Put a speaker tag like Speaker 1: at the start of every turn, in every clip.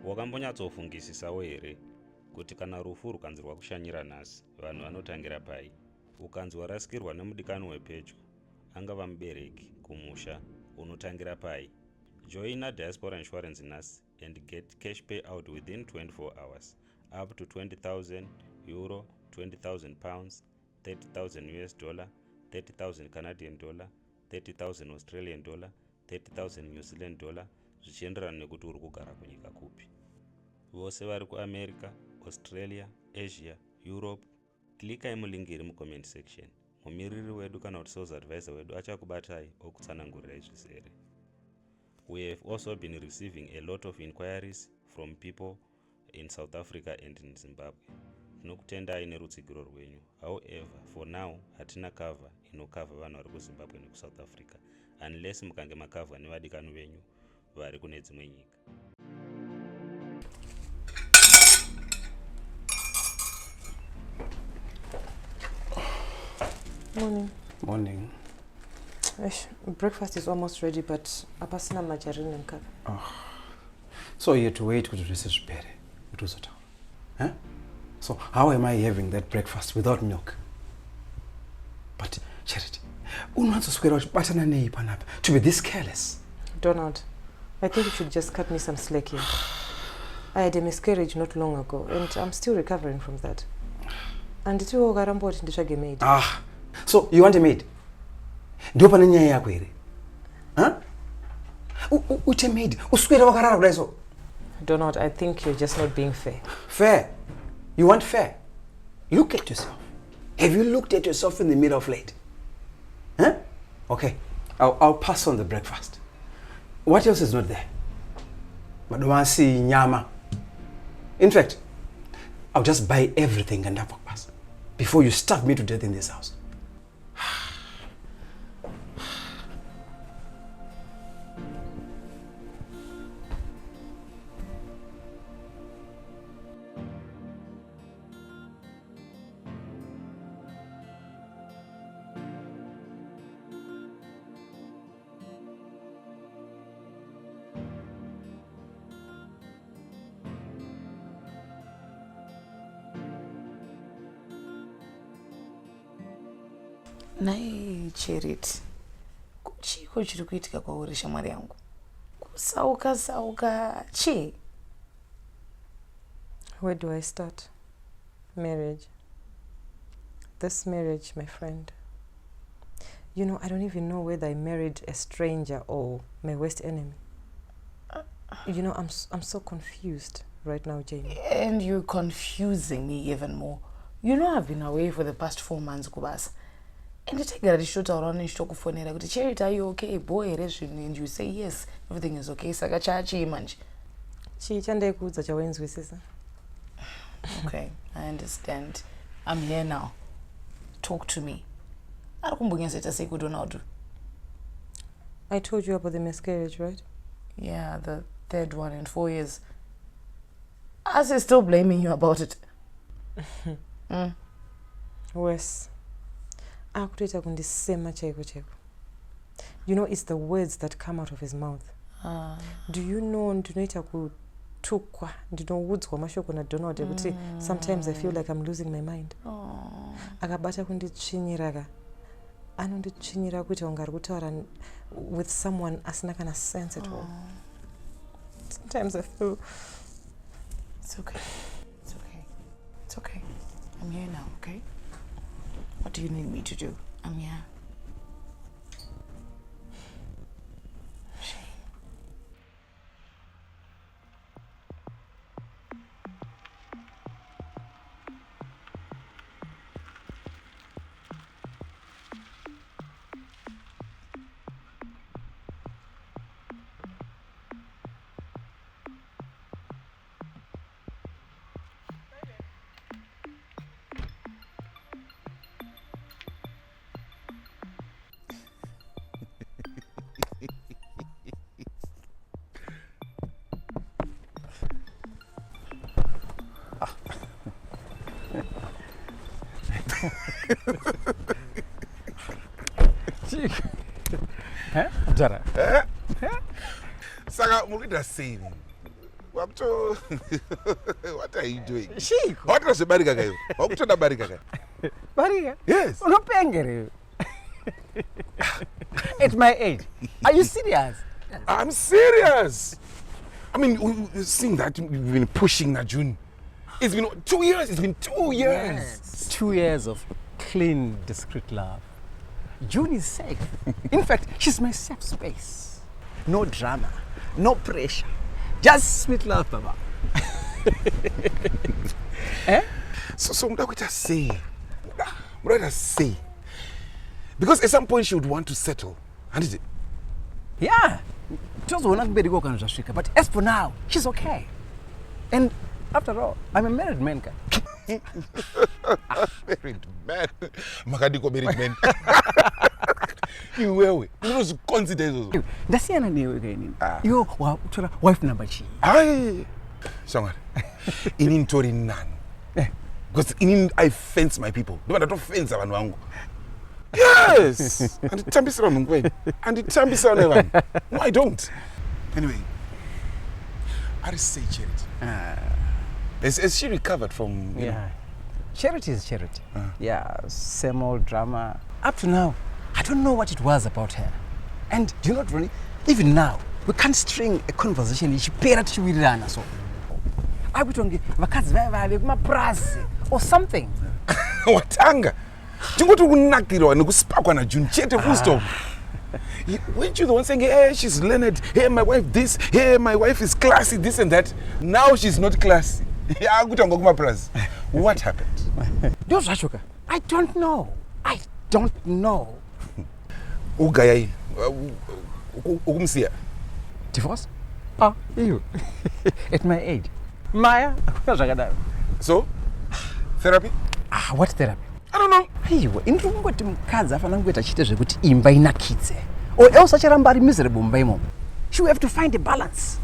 Speaker 1: Wakambonyatsofungisawo here kuti kana rufu rukanzi kushanyira nhasi vanhu vanotangira pai? Ukanzi warasikirwa nemudikani wepedyo, angava mubereki, kumusha, unotangira pai? Joina Diaspora Insurance nhasi and get cash payout within 24 hours up to 20,000 euro, 20,000 pounds, 30,000 US dollar, 30,000 Canadian dollar, 30,000 Australian dollar, 30,000 New Zealand dollar, zvichienderana nekuti uri kugara kunyika kupi. Vose vari kuAmerica, Australia, Asia, Europe, klikai mulingi iri mucomment section. Mumiriri wedu kana kuti sales advisor wedu achakubatai okutsanangurirai zvisere. We have also been receiving a lot of inquiries from people in South Africa and in Zimbabwe. Tinokutendai nerutsigiro rwenyu. However, for now, hatina cover inokava vanhu vari kuZimbabwe nekuSouth Africa, unless mukange makavha nevadikani venyu vari kune dzimwe nyika.
Speaker 2: Morning.
Speaker 3: Morning.
Speaker 2: Breakfast is almost ready, but apasina margarine and cover.
Speaker 3: Oh. So you had to wait to receive berry. It was a town. Huh? So how am I having that breakfast without milk? But Charity, to be this careless.
Speaker 2: Donald, I think you should just cut me some slack here. I had a miscarriage not long ago, and I'm still recovering from that. And it's all a maid.
Speaker 3: Ah, so you want a maid? Do you huh? Uche maid?
Speaker 2: Donald, I think you're just not being fair.
Speaker 3: Fair? You want fair? Look at yourself. Have you looked at yourself in the mirror of late? Huh? Okay, I'll pass on the breakfast. What else is not there? Madowansi, nyama. In fact, I'll just buy everything and have a pass before you starve me to death in this house.
Speaker 4: Nai Charity, kuchiko chiri kuitika kwauri shamwari yangu? Kusauka chi?
Speaker 2: Where do I start? Marriage. This marriage, my friend. You know, I don't even know whether I married a stranger or my worst enemy. You know, I'm so confused right now, Jamie.
Speaker 4: And you're confusing me even more. You know, I've been away for the past 4 months, Kubas. And you take a shot around and talk for me. Like, Charity, are you okay? Boy, and you say yes, everything is okay. Saka chachi manch. Okay, I understand. I'm here now. Talk to me. I
Speaker 2: told you about the miscarriage, right?
Speaker 4: Yeah, the third one in 4 years. I say still blaming you about it.
Speaker 2: Worse. You know, it's the words that come out of his mouth. Do you know sometimes I feel like I'm losing my mind. With someone asina kana sense at all. Sometimes I feel
Speaker 4: it's okay. It's okay. It's okay. I'm here now, okay? What do you need me to do? I'm here.
Speaker 5: Jara. Saka mulida saying. What are you doing?
Speaker 6: Shiko.
Speaker 5: What was the barriga guy? What was the barriga guy?
Speaker 6: Bariga?
Speaker 5: Yes.
Speaker 6: Unopengere. At my age. Are you serious?
Speaker 5: I'm serious. I mean, seeing that we've been pushing Najun. It's been 2 years. It's been 2 years.
Speaker 6: Yes. 2 years of clean, discreet love. June is safe. In fact, she's my safe space. No drama, no pressure. Just sweet love, Baba. Eh?
Speaker 5: So what would I say? What would I say? Because at some point she would want to settle. And is it?
Speaker 6: Yeah. Just wanna be go can just but as for now, she's okay. And after all, I'm a married man.
Speaker 5: Married man. Makadiko married man. You will. You know, consider those.
Speaker 6: That's the end again. You wife number chi.
Speaker 5: Aye. Shangar. In Tori nan. Because I fence my people. Don't fence abantu wangu. Yes. And the time is around and the time is around. No, I don't. Anyway, I just say Charity. Has she recovered from?
Speaker 6: Yeah. Charity is Charity. Yeah, same old drama. Up to now, I don't know what it was about her. And do you know what, Ronnie? Even now, we can't string a conversation. She paid to me so. I would only or something.
Speaker 5: Watanga. You go to Nakiro and go spark on a June Chete full stop. Weren't you the one saying, hey, she's learned, hey, my wife this, hey, my wife is classy, this and that. Now she's not classy. What happened?
Speaker 6: I don't know. I don't know.
Speaker 5: Ugayai.
Speaker 6: Divorce? Oh, you. At my age. Maya?
Speaker 5: So? Therapy?
Speaker 6: What therapy?
Speaker 5: I don't know.
Speaker 6: Aiwa, indrungoti mukadzi afanira kuita chite zvekuti imba inakidze. Or else achiramba ari miserable mumba imomo. She will have to find a balance.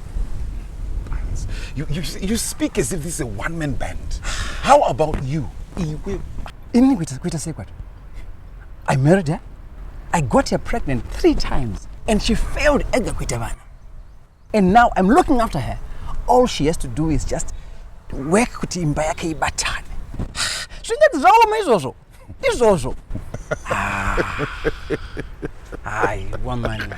Speaker 5: You speak as if this is a one-man band. How about you?
Speaker 6: I married her. I got her pregnant 3 times. And she failed. And now I'm looking after her. All she has to do is just work kuti imba yake ibatane. This also. Aye, woman.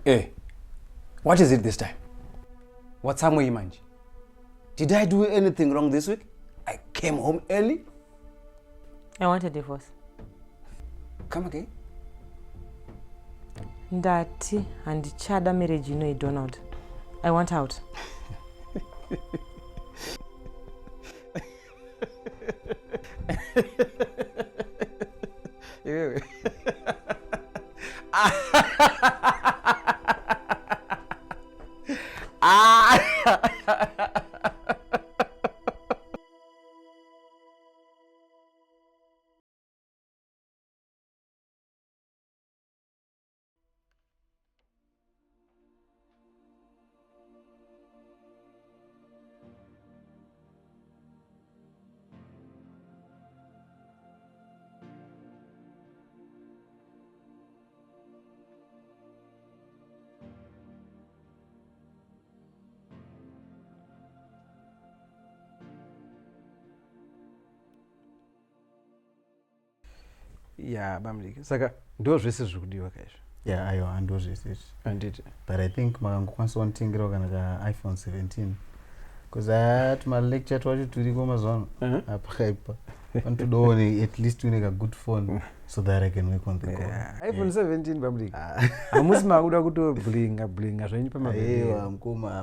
Speaker 6: Hey, what is it this time? What's wrong with you, Manji? Did I do anything wrong this week? I came home early.
Speaker 2: I want a divorce.
Speaker 6: Come again?
Speaker 2: Ndati and chada marriage, you know, Donald. I want out. Yeah, Bamliki. Saka, those races would do okay.
Speaker 7: Yeah, I and those races.
Speaker 6: Indeed.
Speaker 7: But I think Magango one thing iPhone 17. Because I had my lecture to the Amazon. Want to do at least to make a good phone so that I can work on the call.
Speaker 6: iPhone 17, Bamliki. I must go to bling.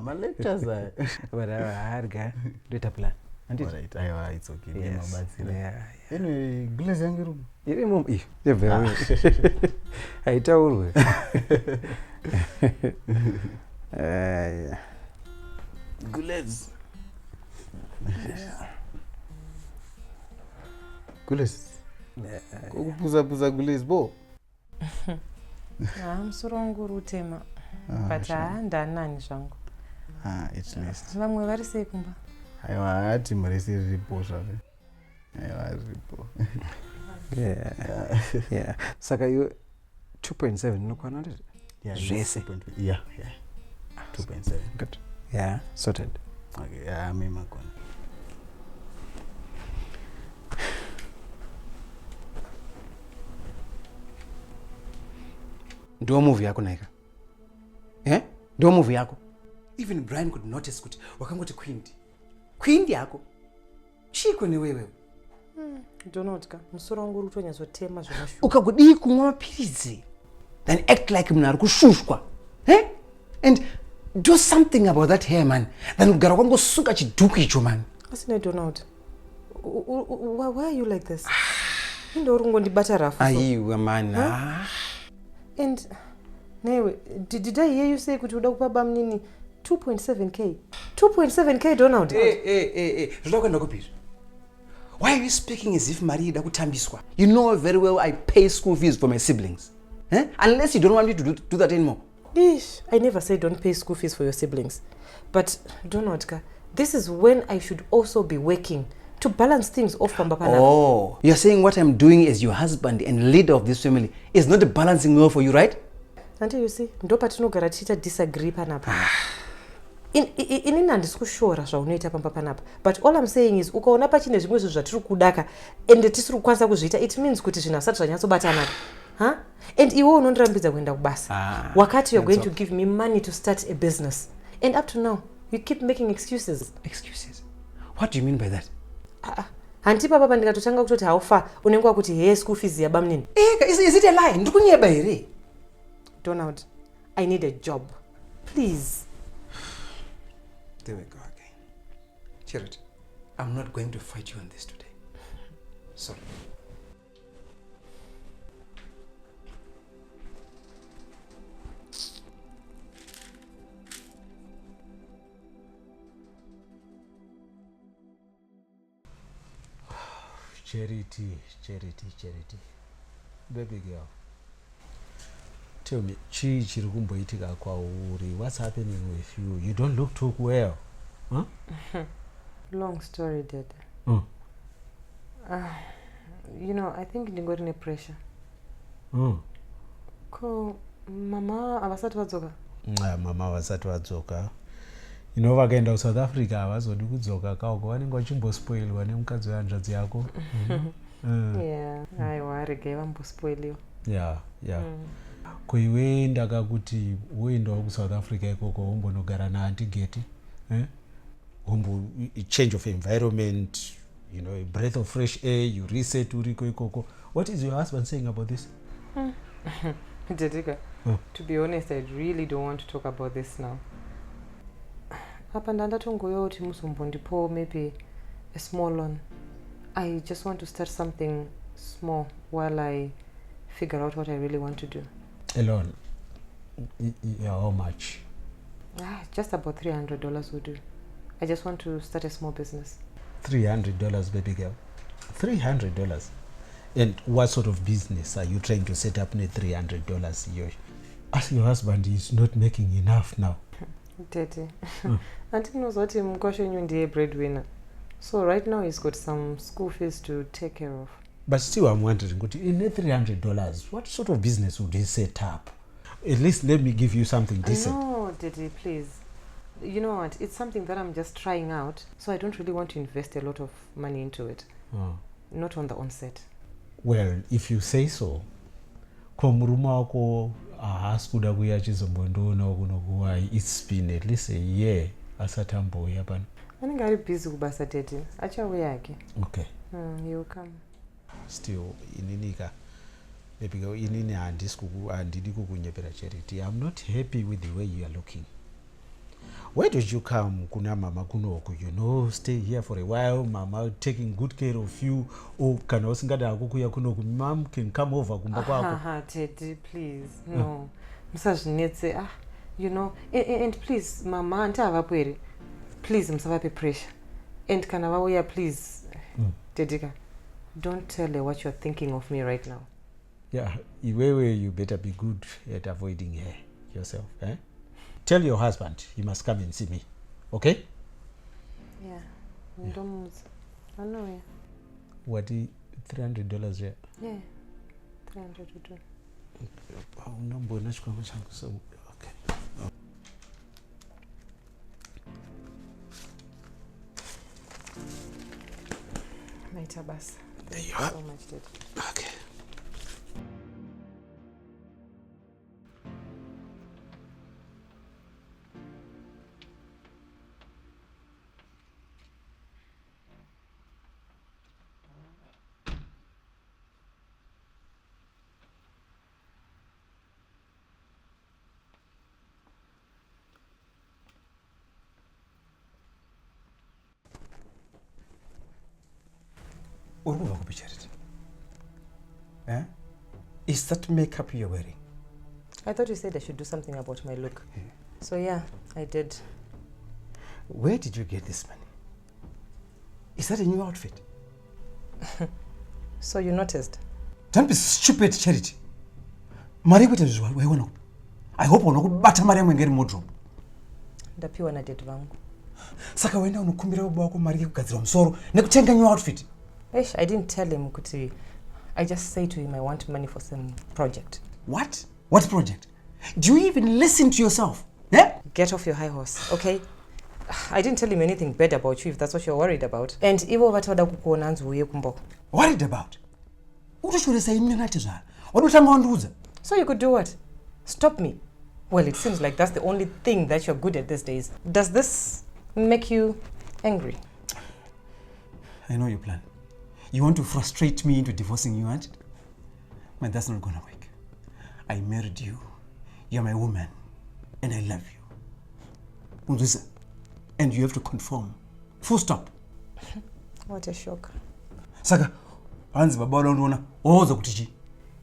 Speaker 7: My lectures are.
Speaker 6: But I had a data plan.
Speaker 7: Alright, it's okay.
Speaker 6: Yes. Yeah.
Speaker 7: Anyway, glaze yangu room.
Speaker 6: Yere mom very. I told you.
Speaker 7: Glaze. Glaze. Kupuza glaze bo.
Speaker 2: I'm suronguru tema. But ndanani zvangu.
Speaker 7: It's nice.
Speaker 2: Vamwe vari sei kumba?
Speaker 7: aiwa hati muresi riripo zvake aiwa riripo
Speaker 6: yeah saka iwe 2.7 nokwana nditi zvese
Speaker 7: 2.7
Speaker 6: good yeah sorted
Speaker 7: okay amemakona
Speaker 3: ndiwo movie yako naika ndiwo movie yako. Even Brian could notice kuti wakangoti queen yako chiko newewe.
Speaker 2: Donald ka musoro wangu uri kutonyazotema zvamashuka.
Speaker 3: Ukagodi kumwa mapirizi then act like munhu ari kushushwa and do something about that hair man, then ugara kwangosuka chidhuku icho man.
Speaker 2: Asina Donald, why are you like this? Ndo uri kungondibata rafu.
Speaker 3: Aiwa man.
Speaker 2: And newe, did I hear you say kuti uda kupa bamnini 2.7k? 2.7k Donald.
Speaker 3: Zvoda kuenda kupiri? Why are you speaking as if mari ida kutambiswa? You know very well I pay school fees for my siblings. Unless you don't want me to do that anymore.
Speaker 2: Dish, I never say don't pay school fees for your siblings. But Donald, this is when I should also be working to balance things off from Papa.
Speaker 3: Oh, you're saying what I'm doing as your husband and leader of this family is not a balancing well for you, right?
Speaker 2: Until you see, ndo patinogara tichita disagree panapa. Inini handisikushora zvaunoita pamba panapa. But all I'm saying is ukaona pachine zvimwe zvinhu zvatiri kudaka ende tisiri kukwanisa kuzviita, it means kuti zvinhu hasati zvanyatsobatanaka. And iwe unondirambidza kuenda kubasa. Wakati you're going to give me money to start a business. And up to now, you keep making excuses.
Speaker 3: Excuses? What do you mean by that?
Speaker 2: Hanti papa pandikatotanga kutoti haufa unenge wakuti hey school fees yabamnini.
Speaker 3: Is it a lie? Ndikunyeba here.
Speaker 2: Donald, I need a job. Please.
Speaker 3: There we go again. Charity, I'm not going to fight you on this today. Sorry.
Speaker 8: Charity. Baby girl. Tell me, chiri kumboitika kwauri. What's happening with you? You don't look too well. Huh?
Speaker 2: Long story, Dad. You know, I think you got any pressure. Ko mama avasati vadzoka?
Speaker 8: Mama avasati vadzoka. You know, vakaenda kuSouth Africa havazodi kudzoka kauko vanenge vachimbospoilwa nemukadzi wehanzvadzi yako.
Speaker 2: Yeah, aiwa regai vambospoiliwa.
Speaker 8: Yeah. Ko iwe ndakakuti woendawo kuSouth Africa ikoko wombonogara naanti Geti, change of environment, you know, a breath of fresh air, you reset uriko ikoko. What is your husband saying about this?
Speaker 2: Dedika, to be honest, I really don't want to talk about this now. Apa ndandatongoyo kuti muzombondipo maybe a small loan. I just want to start something small while I figure out what I really want to do.
Speaker 8: A loan? Yeah, how much?
Speaker 2: Just about $300 will do. I just want to start a small business.
Speaker 8: $300, baby girl. $300? And what sort of business are you trying to set up with $300? As your husband is not making enough now.
Speaker 2: Daddy, Auntie knows what him question you breadwinner. So right now he's got some school fees to take care of.
Speaker 8: But still I'm wondering, in $300, what sort of business would he set up? At least let me give you something decent.
Speaker 2: No, Daddy, please. You know what? It's something that I'm just trying out, so I don't really want to invest a lot of money into it. Not on the onset.
Speaker 8: Well, if you say so. Komuruma wako haasikuda kuya chizombondoona kunokuwa. It's been at least a year asatamboya pano.
Speaker 2: Anenge ari busy kubasa Daddy. Achauya yake.
Speaker 8: Okay.
Speaker 2: He will come.
Speaker 8: Still ininika. Because inini handidi kukunyepera Charity. I'm not happy with the way you are looking. Why don't you come kuna mama kunoku, you know, stay here for a while, mama taking good care of you, or kana usingada kukuya kunoku, mom can come over kumba kwako.
Speaker 2: Teddy, please, no. Musazvinetse, you know, and please, mama antavapo ere, please musavape pressure. And kana vauya, please, Tedika, don't tell her what you're thinking of me right now.
Speaker 8: Yeah, iwewe, you better be good at avoiding her yourself, eh? Tell your husband he must come and see me, okay?
Speaker 2: Yeah. I know, yeah.
Speaker 8: What, $300 here?
Speaker 2: Yeah, 300 would do.
Speaker 8: So, okay.
Speaker 2: Tabas.
Speaker 8: There you
Speaker 2: Thank
Speaker 8: are.
Speaker 2: so much, dude.
Speaker 8: Okay.
Speaker 3: Charity. Is that makeup you're wearing?
Speaker 2: I thought you said I should do something about my look. So yeah, I did.
Speaker 3: Where did you get this money? Is that a new outfit?
Speaker 2: So you noticed?
Speaker 3: Don't be stupid, Charity. Mari kuti zvaiwana. I hope unokubata mari yangu ngeri wardrobe.
Speaker 2: Ndapiwa na date vangu.
Speaker 3: Saka wenda unokumbira baba wako mari yekugadzira musoro nekutenga new outfit.
Speaker 2: I didn't tell him kuti. I just say to him I want money for some project.
Speaker 3: What? What project? Do you even listen to yourself? Yeah?
Speaker 2: Get off your high horse, okay? I didn't tell him anything bad about you if that's what you're worried about. And ivo vatoda kukuona nzuye kumbo.
Speaker 3: Worried about?
Speaker 2: So you could do what? Stop me? Well, it seems like that's the only thing that you're good at these days. Does this make you angry?
Speaker 3: I know your plan. You want to frustrate me into divorcing you, aren't it? But that's not gonna work. I married you. You're my woman. And I love you. And you have to conform. Full stop.
Speaker 2: What a shock.
Speaker 3: Saka, hanzi baba unaona oza kutichi.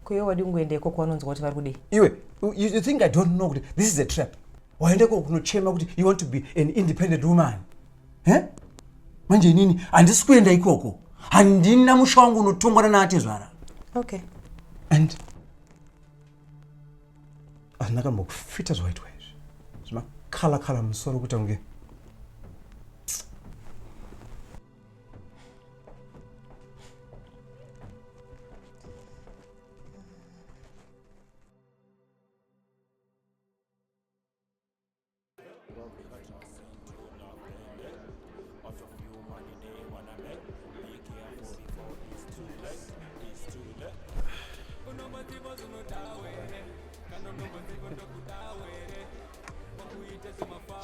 Speaker 2: Kuyo wadi ungoendeko kwanonzi kuti vari kudii.
Speaker 3: Iwe, you think I don't know kuti this is a trap. Waendeko kunochema kuti you want to be an independent woman. Eh? Manje nini? Andisi kuenda ikoko. Handina musha wangu unotongwa na ate zvara.
Speaker 2: Okay.
Speaker 3: And anaka mbokufita zvaitwa izvi. Zvimakhala musoro kuti unge.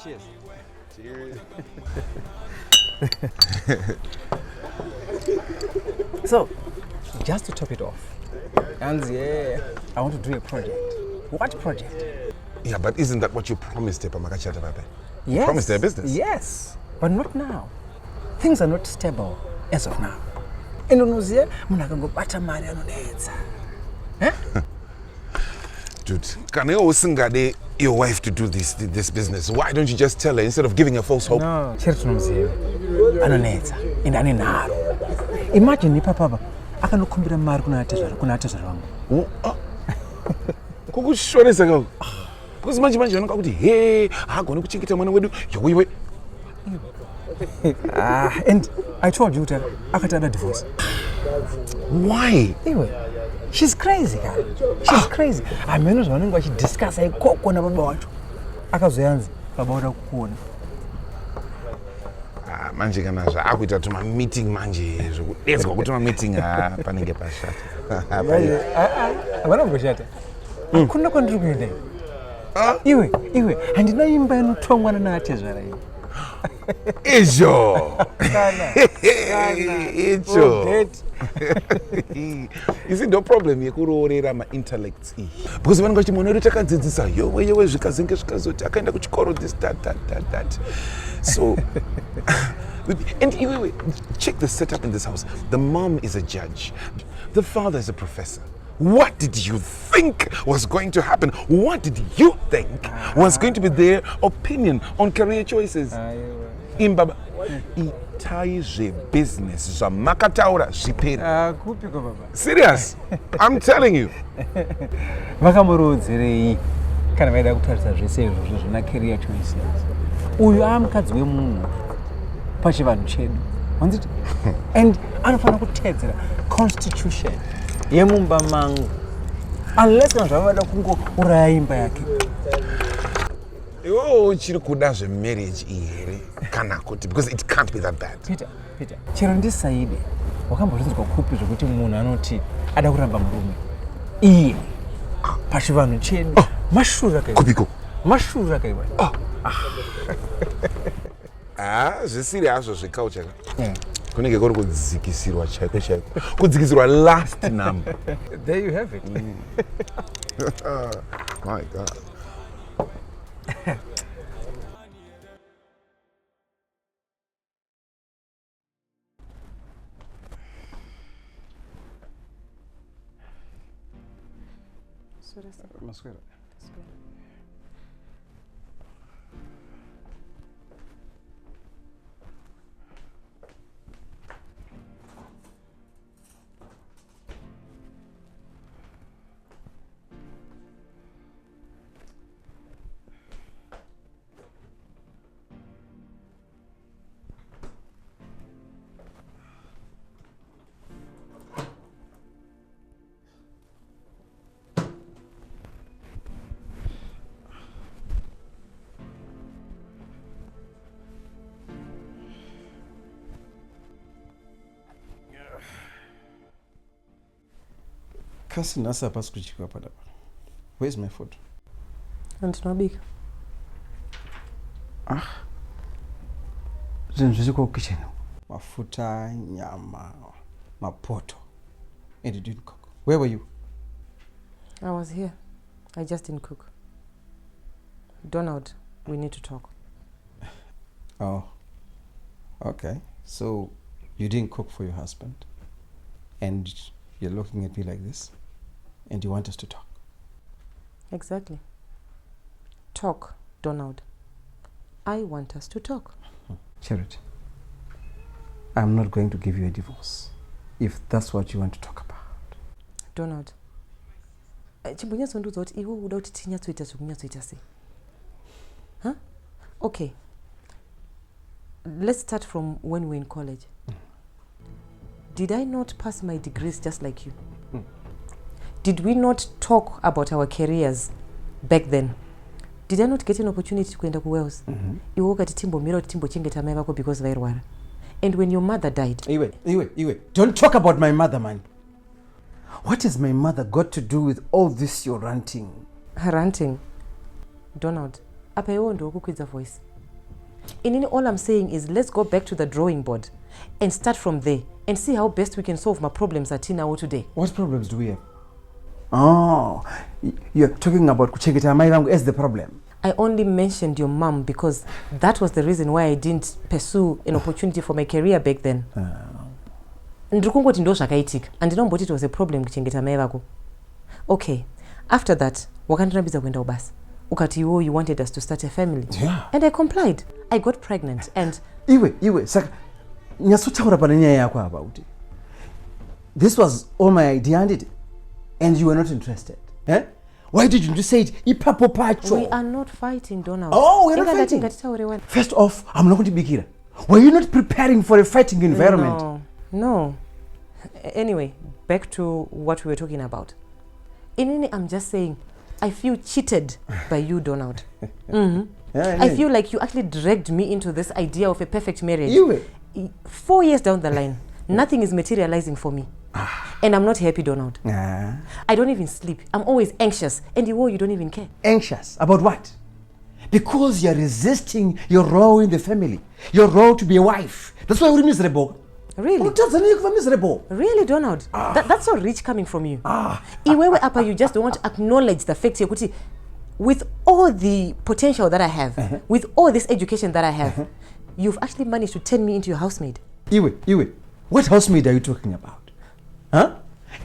Speaker 6: Cheers.
Speaker 5: Cheers.
Speaker 6: So, just to top it off, and yeah, I want to do a project. What project?
Speaker 5: Yeah, but isn't that what you promised her, Pamakachata Papa?
Speaker 6: Yes.
Speaker 5: Promised her a business?
Speaker 6: Yes, but not now. Things are not stable as of now. Indonesia, munakangobata mari anonetsa.
Speaker 5: Dude, can you also get your wife to do this business? Why don't you just tell her instead of giving her false hope?
Speaker 6: No, Cheritonomziwe. Anonetsa. Indani naro. Imagine ni papa akanokumbira mari kuna atezara wangu.
Speaker 5: Kukushonesa kako. Because manje vanoka kuti hey, hagoni kuchengeta mwana wedu yowiwe.
Speaker 6: And I told you that akatada divorce.
Speaker 5: Why?
Speaker 6: Anyway, she's crazy, guy. She's crazy. I mean, vanenge vachidiscussa ikoko na baba wacho. Akazoyanzi baba wada kukuona.
Speaker 5: Manje kana zvakuita tuma meeting manje zvekudedzwa kuti ma meeting panenge pashata.
Speaker 6: Havana kungoshata. Hakuna kwandiri kuenda. Iwe, handina imba inotongwa naatezvara iyi.
Speaker 5: Icho. You see, no problem yekuroorera ma-intellects iyi. Because vanenge vachiti mwana wedu takadzidzisa yowe zvikazenge zvikazoti akaenda kuchikoro this that. So, and wait, check the setup in this house. The mom is a judge. The father is a professor. What did you think was going to happen? What did you think was going to be their opinion on career choices? Imbaba, itai business makataura zvipera.
Speaker 6: Kupiko baba.
Speaker 5: Serious? I'm telling you.
Speaker 6: Vakamurodzerei kana vaida kutarisa zvese izvozvo zvina career choices. Uyu amukadzi wemunhu pachivanhu chedu. wanziti and anofanira kutedzera constitution yemumba mangu unless kana zvavada kungouraya imba yake.
Speaker 5: Iwewe uchiri kuda zvemarriage iyi here kana kuti because it can't be that bad.
Speaker 6: Peter, chero ndisaide wakambozvinzwa kupi zvokuti munhu anoti ada kuramba murume iye pachivanhu chedu mashura kai
Speaker 5: kupiko
Speaker 6: mashura kai
Speaker 5: zvisiri hazvo zveculture kunenge kuri kudzikisirwa chaiko chaiko kudzikisirwa last number.
Speaker 6: There you have it.
Speaker 5: My God.
Speaker 6: Masquera. Kasi nasi hapasi kuchikwa padapa. Where's my food?
Speaker 2: Andinobika.
Speaker 6: Zvinhu zvisiko kitchen. Mafuta, nyama, mapoto. And you didn't cook. Where were you?
Speaker 2: I was here. I just didn't cook. Donald, we need to talk.
Speaker 6: Oh. Okay. So you didn't cook for your husband. And you're looking at me like this. And you want us to talk.
Speaker 2: Exactly. Talk, Donald. I want us to talk.
Speaker 6: Charity, I'm not going to give you a divorce if that's what you want to talk about.
Speaker 2: Donald, chimbonyatsoundudza kuti iwe uda kuti tinyatsoita zvekunyatsoita sei? Huh? Okay. Let's start from when we were in college. Did I not pass my degrees just like you? Did we not talk about our careers back then? Did I not get an opportunity to go to Wales? Iwe ukati timbomira kuti timbochengeta mai vako because vairwara. And when your mother died...
Speaker 6: Iwe, don't talk about my mother, man. What has my mother got to do with all this you're ranting?
Speaker 2: Ranting? Donald, apa iwe ndokukwidza voice. In all I'm saying is let's go back to the drawing board and start from there and see how best we can solve my problems at now today.
Speaker 6: What problems do we have? Oh, you're talking about kuchengeta mai vangu as the problem.
Speaker 2: I only mentioned your mom because that was the reason why I didn't pursue an opportunity for my career back then. Ndikungoti ndo zvakaitika. Andinomboti it was a problem kuchengeta mai vako. Okay, after that, wakandinambidza kuenda ubasa. Ukati you wanted us to start a family.
Speaker 6: Yeah.
Speaker 2: And I complied. I got pregnant and...
Speaker 6: Iwe, saka nyatsotaura pana nyaya yako about it. This was all my idea, and you were not interested. Eh? Why didn't you say it? Ipapo pacho.
Speaker 2: We are not fighting, Donald.
Speaker 6: Oh, we're not fighting. First off, I'm not going to be here. Were you not preparing for a fighting environment?
Speaker 2: No. Anyway, back to what we were talking about. I'm just saying, I feel cheated by you, Donald. I feel like you actually dragged me into this idea of a perfect marriage. 4 years down the line, nothing is materializing for me. And I'm not happy, Donald. I don't even sleep. I'm always anxious. And you don't even care.
Speaker 6: Anxious? About what? Because you're resisting your role in the family. Your role to be a wife. That's why we're miserable.
Speaker 2: Really?
Speaker 6: Miserable.
Speaker 2: Really, Donald? That's so rich coming from you. You just don't want to acknowledge the fact that with all the potential that I have, with all this education that I have, you've actually managed to turn me into your housemaid.
Speaker 6: Iwe, what housemaid are you talking about? Huh?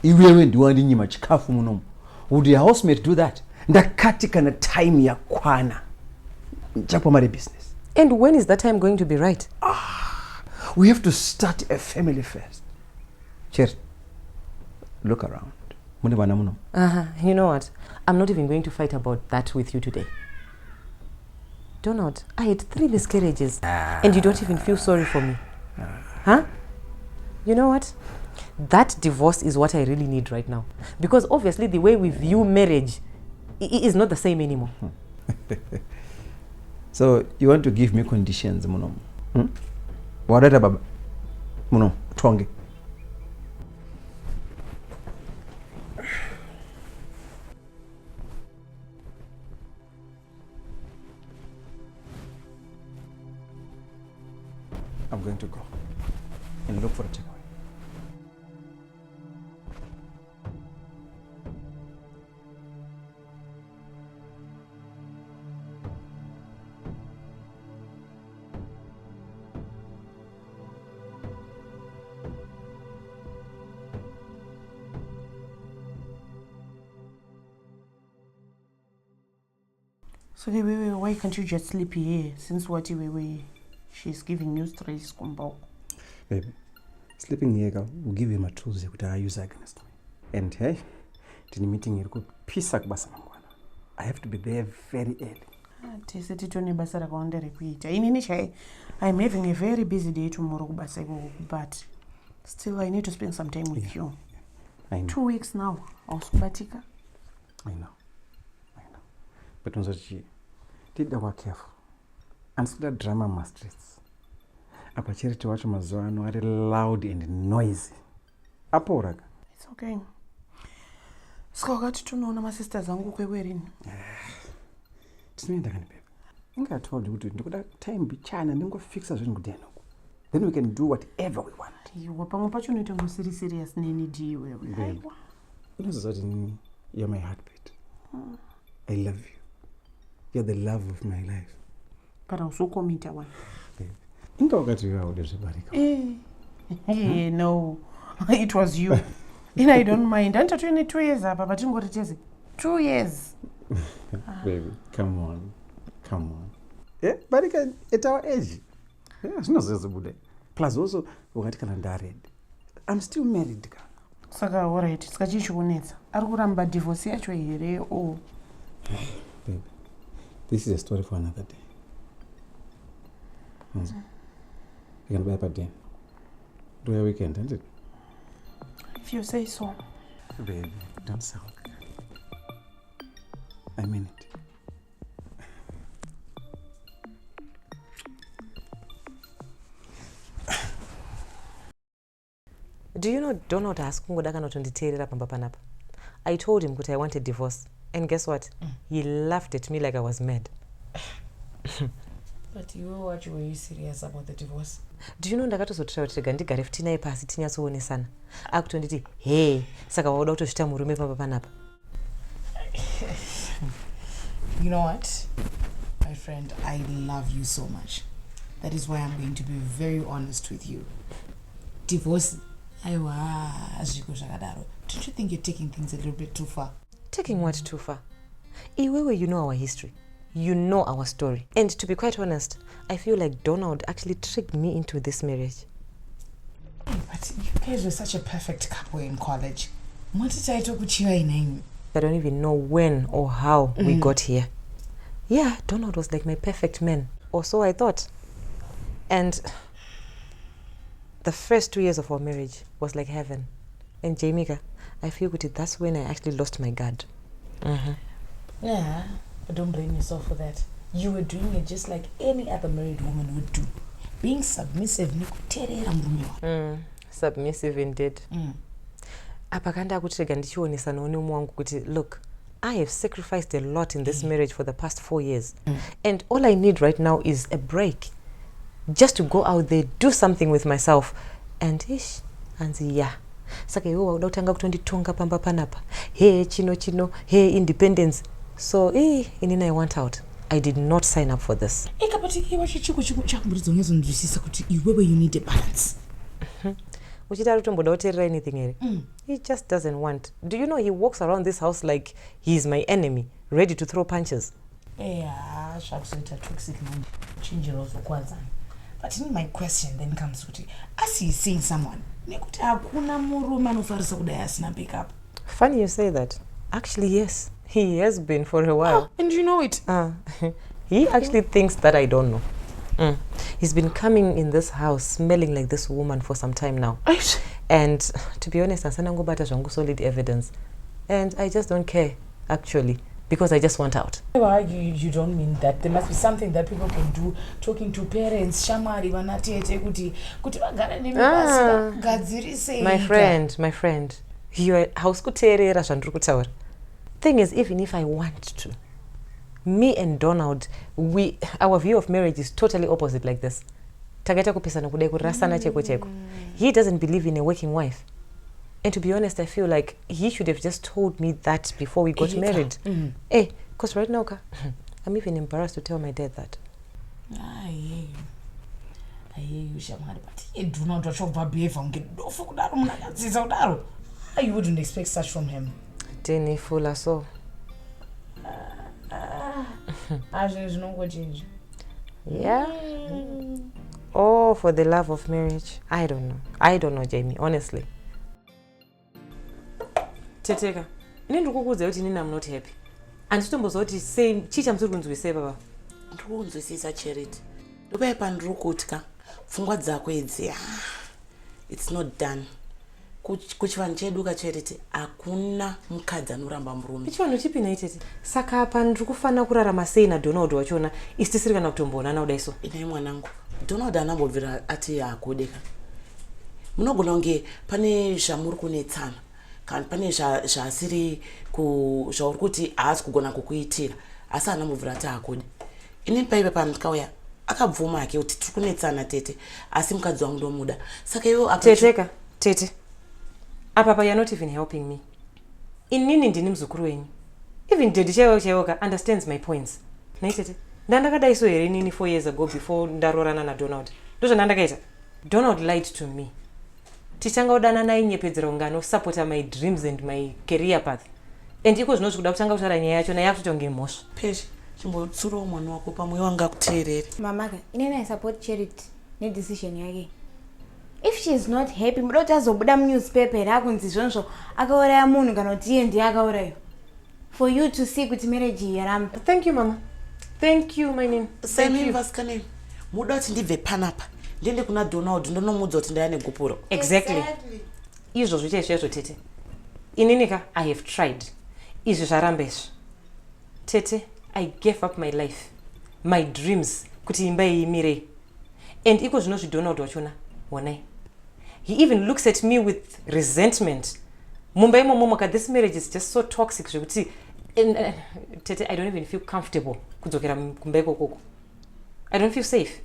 Speaker 6: Iwe ndi wandinyima chikafu munomu. Would your housemaid do that? Ndakatika na time ya kwana. Chakwa mari business.
Speaker 2: And when is that time going to be right?
Speaker 6: We have to start a family first. Cher, look around.
Speaker 2: You know what? I'm not even going to fight about that with you today. Donald, I had 3 miscarriages and you don't even feel sorry for me. Huh? You know what? That divorce is what I really need right now. Because obviously the way we view marriage is not the same anymore.
Speaker 6: So you want to give me conditions, Munom? What are Baba? Munom, Twangi. I'm going to go and look for a takeaway.
Speaker 4: So why can't you just sleep here since what she's giving you stress, Kumbo?
Speaker 6: Baby, sleeping here will give him a tools that I use against me. And hey, the meeting here could piece up Basamangwana. I have to be there very early.
Speaker 4: I'm having a very busy day tomorrow, but still I need to spend some time with you.
Speaker 6: I know.
Speaker 4: 2 weeks now.
Speaker 6: I know. But did they work careful? And so that drama masters. Apa charity watch mazoano are loud and noisy. Aporaga.
Speaker 4: It's okay. Skogati tunaona my sisters zangu kwewerini.
Speaker 6: Tisinoenda kani baby. I told you to that time bichana ningo fixa zvinhu kudeno. Then we can do whatever we want.
Speaker 4: You pamwe pacho unoita ngosiri serious neni ndi wewe.
Speaker 6: Baby. You're my heartbeat. I love you. You're the love of my life.
Speaker 4: But also commit one. No, it was you. And I don't mind. Until 22 years, but 2 years.
Speaker 6: Baby, come on. Yeah, but at our age. Yeah, it's not so good. Plus also, I'm still married.
Speaker 4: Saka, alright, it's kachichonetsa. Arikuramba divorce yacho here or
Speaker 6: baby. This is a story for another day. You can buy a day. Do a weekend, isn't it?
Speaker 4: If you say so.
Speaker 6: Baby, don't sulk. I mean it.
Speaker 2: Do you know Donald asked Pamba? I told him that I wanted divorce. And guess what? He laughed at me like I was mad.
Speaker 4: But were you serious about the divorce?
Speaker 2: Do you know ndakatozotaura ndigare 15 pasi tinyatsowonesana akutonditi hey saka wauda kutosvita murume pamba panapa.
Speaker 4: You know what, my friend, I love you so much. That is why I'm going to be very honest with you. Divorce, don't you think you're taking things a little bit too far?
Speaker 2: Taking what too far? Iwewe, you know our history. You know our story. And to be quite honest, I feel like Donald actually tricked me into this marriage.
Speaker 4: But you guys were such a perfect couple in college. What did I talk with your name?
Speaker 2: I don't even know when or how we got here. Yeah, Donald was like my perfect man. Or so I thought. And the first 2 years of our marriage was like heaven. And Jamaica, I feel that's when I actually lost my guard.
Speaker 4: Yeah, but don't blame yourself for that. You were doing it just like any other married woman would do. Being submissive.
Speaker 2: Submissive indeed. Look, I have sacrificed a lot in this marriage for the past 4 years. And all I need right now is a break. Just to go out there, do something with myself. And yeah. Saka iwo wauda kutonditonga pamba panapa. Hey chino, hey independence. So inina I want out. I did not sign up for this.
Speaker 4: You need a balance.
Speaker 2: Anything. He just doesn't want. Do you know he walks around this house like he's my enemy, ready to throw punches?
Speaker 4: Yeah, toxic man. Change your for kwanza. But my question then comes with it. As he's seeing someone,
Speaker 2: funny you say that. Actually, yes. He has been for a while.
Speaker 4: Oh, and you know it.
Speaker 2: He actually thinks that I don't know. He's been coming in this house smelling like this woman for some time now. And to be honest, asanangobata zvangu solid evidence. And I just don't care, actually, because I just want out.
Speaker 4: Why you don't mean that? There must be something that people can do, talking to parents, shamari, vanatete, kuti vagara nemibasa, gadzirise.
Speaker 2: My friend, you are hauskutera zvandiri kutaura. Thing is, even if I want to, me and Donald, our view of marriage is totally opposite like this. Tagata kupisana kude kurasana cheko cheko. He doesn't believe in a working wife. And to be honest, I feel like he should have just told me that before we got married. Hey, because right now, I'm even embarrassed to tell my dad that.
Speaker 4: I hear you, Shamari, but you do not behave. You wouldn't expect such from him.
Speaker 2: Deni fula so. Yeah. Oh, for the love of marriage. I don't know, Jamie, honestly. Teteka, I'm not happy. And Stombo's say, Chicham Surgun's we say, Baba.
Speaker 4: Runes is a charity. The weapon Rukutka, from what Zakwe, it's not done. Kuchivancheduka charity, akuna mukadza noramba murume.
Speaker 2: Ichivano chipinaitete. Saka pandiri kufana kurarama sei naDonald wachona isitisiri kana kutombona nauda iso.
Speaker 4: Ine mwanangu, Donald anambobvira ati yakodeka. Munogona kunge pane zvamuri kunetsana. Kana pane zvasiri zvauri kuti haasi kugona kukuitira. Asi anambobvira ati akode. Ini paipe pamukauya akabvuma ake kuti tiri kunetsana tete. Asi mukadzi wangu ndomuda. Saka iwo
Speaker 2: Teteka, tete. Apapa, you're not even helping me. Inini ndini mzukuru wenyu. Even Daddy Chewoka understands my points. Naitete. Ndandakada iso here nini 4 years ago before ndarorana na Donald. Ndozvo ndandakaita. Donald lied to me. Tichanga udana naye nyepedzera ungano supporta my dreams and my career path. And iko zvinozvi kuda kutanga kutaura nyaya yacho naye akutonge mhosva.
Speaker 4: Peshe, chimbotsurawo mwana wako pamwe wanga kuteerera.
Speaker 9: Mamaka, inene I support Charity nedecision yake. If she is not happy, mudoti azobuda munewspaper akunzi zvonzvo akauraya munhu kana kuti iye ndiye akaurayo. For you to see kuti marriage yaramba.
Speaker 2: Thank you, Mama. Thank you, my name.
Speaker 4: Thank you. Vasikane. Muda kuti ndibve panapa. Ndiende kuna Donald ndonomudza kuti ndaya negupuro.
Speaker 2: Exactly. Izvo zvichaizvo tete. Ininika, I have tried. Izvi zvarambezvo. Tete, I gave up my life. My dreams. Kuti imba iimire. And iko zvinozvi Donald wachona. Wonai. He even looks at me with resentment. Mumbai momomoka, this marriage is just so toxic. Tete, I don't even feel comfortable. I don't feel safe.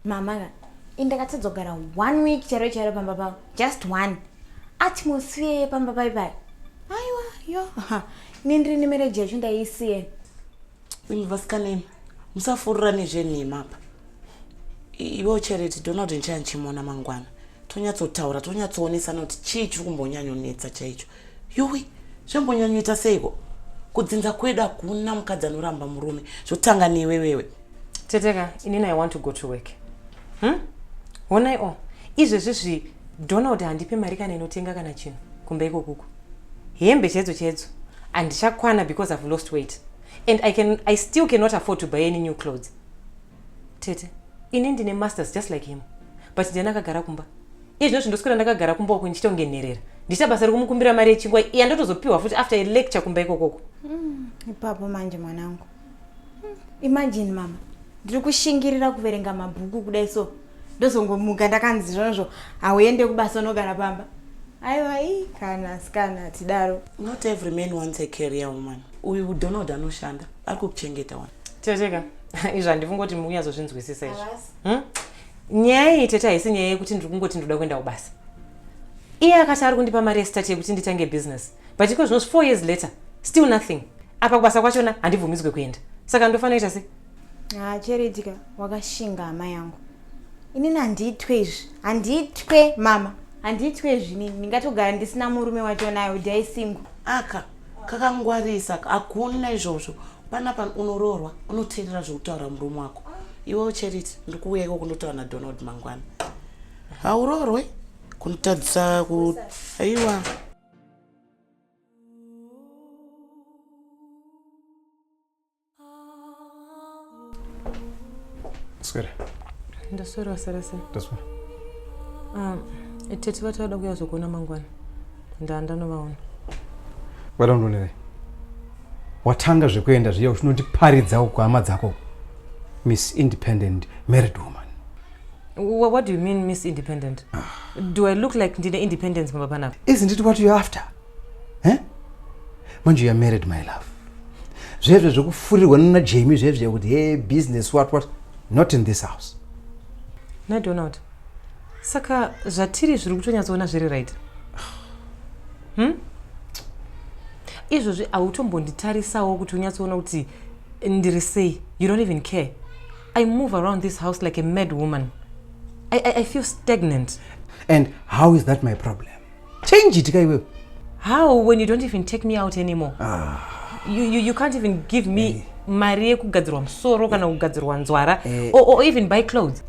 Speaker 9: Mama, indakatadzogara 1 week chero pamba pao. Just one. Atmosphere pamba bye. Aiwa, yo. Nindri ni marriage yacho ndaisiye.
Speaker 4: Vasikane, musafurira nezvenhema apa. Iwo Charity Donald nchanchimona mangwana. Tonyatsotaura, tonyatsoonesa kuti chii chiri kumbonyanyonetsa chaicho. Yowe, zvambonyanyoita seiko? Kudzinza kwedu hakuna mukadzi anoramba murume. Zvotanga newewewe.
Speaker 2: Teteka, inini I want to go to work. Wonai o. Izvezvi Donald handipe mari kana inotenga kana chinhu kumba iko kuku. Hembe chedzo handichakwana because I've lost weight. And I still cannot afford to buy any new clothes. Tete, inini ndine masters just like him. But ndiyana akagara kumba. Izvo ndoswera ndakagara kumba uko ndichitongenerera. Ndichabasa rikumukumbira mari yechingwa yandotozopiwa futi after a lecture kumba iko koko.
Speaker 9: Ipapo manje mwanangu. Imagine mama. Ndiri kushingirira kuverenga mabhuku kudai so. Ndozongomuka ndakanzi zvonzvo auende kubasa unogara pamba. Aiwa kana tidaro.
Speaker 4: Not every man wants a career woman. Uyu Donald anoshanda. Ari kukuchengeta wani.
Speaker 2: Teteka. Izvo handifungoti mukunyazozvinzwisisa izvo. Nyaya iyi tete haisi nyaya yekuti ndiri kungoti ndoda kuenda kubasa. Iye akati ari kundipa mari yestati yekuti nditange business. But iko zvinozi 4 years later, still nothing. Apa kubasa kwachona handibvumidzwe kuenda. Saka ndofanira kuita sei?
Speaker 9: Charity wakashinga hama yangu. Inini handitwe izvi. Handitwe mama. Handitwe izvi ndingatogara ndisina murume wacho naye udai single.
Speaker 4: Kakangwarisa hakuna izvozvo. Panapa unoroorwa, unoteerera zvokutaura murume wako. Iwe Charity, ndikuuya iko kundotaura naDonald mangwana. Hauroorwe kunotadzisa kuti aiwa.
Speaker 5: Square.
Speaker 2: Ndaswera sarasi.
Speaker 3: That's why.
Speaker 2: Tete vatoda kuyazogona mangwana. Ndandanovaona.
Speaker 3: Vadononere. Watanga zvekuenda zviya uchinondiparidza kuhama dzako. Miss Independent married woman.
Speaker 2: What do you mean, Miss Independent? Do I look like ndine independence mabapana?
Speaker 3: Isn't it what you're after? Eh? Manje you are married, my love. Zveve zvekufurirwa nana Jamie zveve kuti hey business what not in this house.
Speaker 2: No, do not. Saka zvatiri zviri kutonyatsoona zviri right. Izvozvi autombonditarisawo kuti unyatsoona kuti ndiri sei. You don't even care. I move around this house like a mad woman. I feel stagnant.
Speaker 3: And how is that my problem? Change it, Kaiwe.
Speaker 2: How when you don't even take me out anymore? You can't even give me mari yekugadzirwa musoro kana kugadzirwa nzwara or even buy clothes.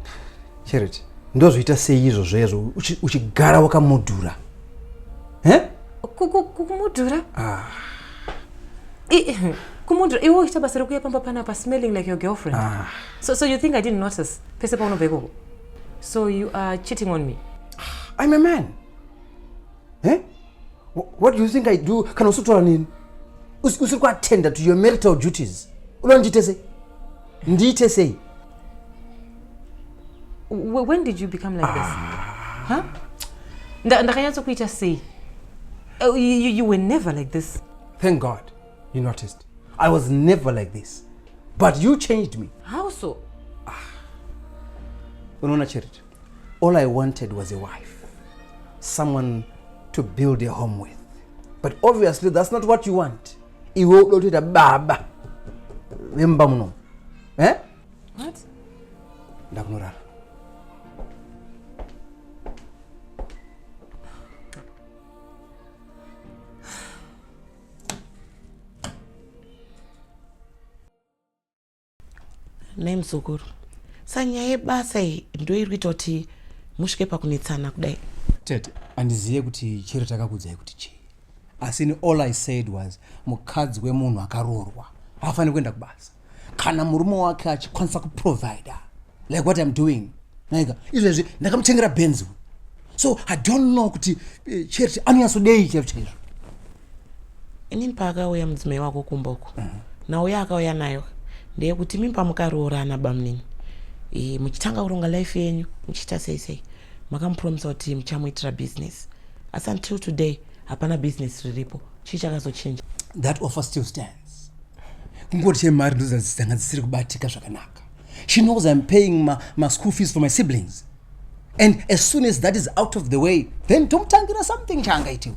Speaker 3: Charity, ndozviita sei izvo zvezvo uchigara wakamudhura. Eh?
Speaker 2: Kumudhura? Kumudhura iwe uchita basa rekuya pamba panapa smelling like your girlfriend. So you think I didn't notice? Pese paunobva ikoko. So you are cheating on me.
Speaker 3: I'm a man. Eh? What do you think I do? Kana usutora nini? Usiri kuattend to your marital duties. Unondite sei? Ndite sei?
Speaker 2: When did you become like this? Huh? Ndakanyatso kuita sei? You were never like this.
Speaker 3: Thank God you noticed. I was never like this. But you changed me.
Speaker 2: How so?
Speaker 3: Unaona Charity, all I wanted was a wife. Someone to build a home with. But obviously that's not what you want. Iwe ulotita baba. Vemba muno. Eh?
Speaker 2: What?
Speaker 3: Ndakunorara.
Speaker 4: Name Zukuru. Sanya yebasa ndo iri kuita kuti musvike pakunetsana kudai.
Speaker 3: Tete, andiziye kuti chero takakudzai kuti chi. Asini all I said was mukadzi wemunhu akaroorwa hafaniri kuenda kubasa. Kana murume wake achikwanisa kuprovide like what I'm doing. Naika, izvezvi ndakamutengera Benz. So I don't know kuti Charity anyatsodei chaizvo.
Speaker 4: Inini paakauya mudzimai wako kumboko. Nauya akauya nayo. Ndeye kuti mimba mukaroorana bamunini. Muchitanga kuronga life yenyu, muchita sei. Makamupromise kuti muchamuitira business. As until today, hapana business riripo. Chichakazochinja.
Speaker 3: That offer still stands. Kungoti chemari ndozadzitanga dzisiri kubatika zvakanaka. She knows I'm paying my school fees for my siblings. And as soon as that is out of the way, then tomutangira something changaitiwa.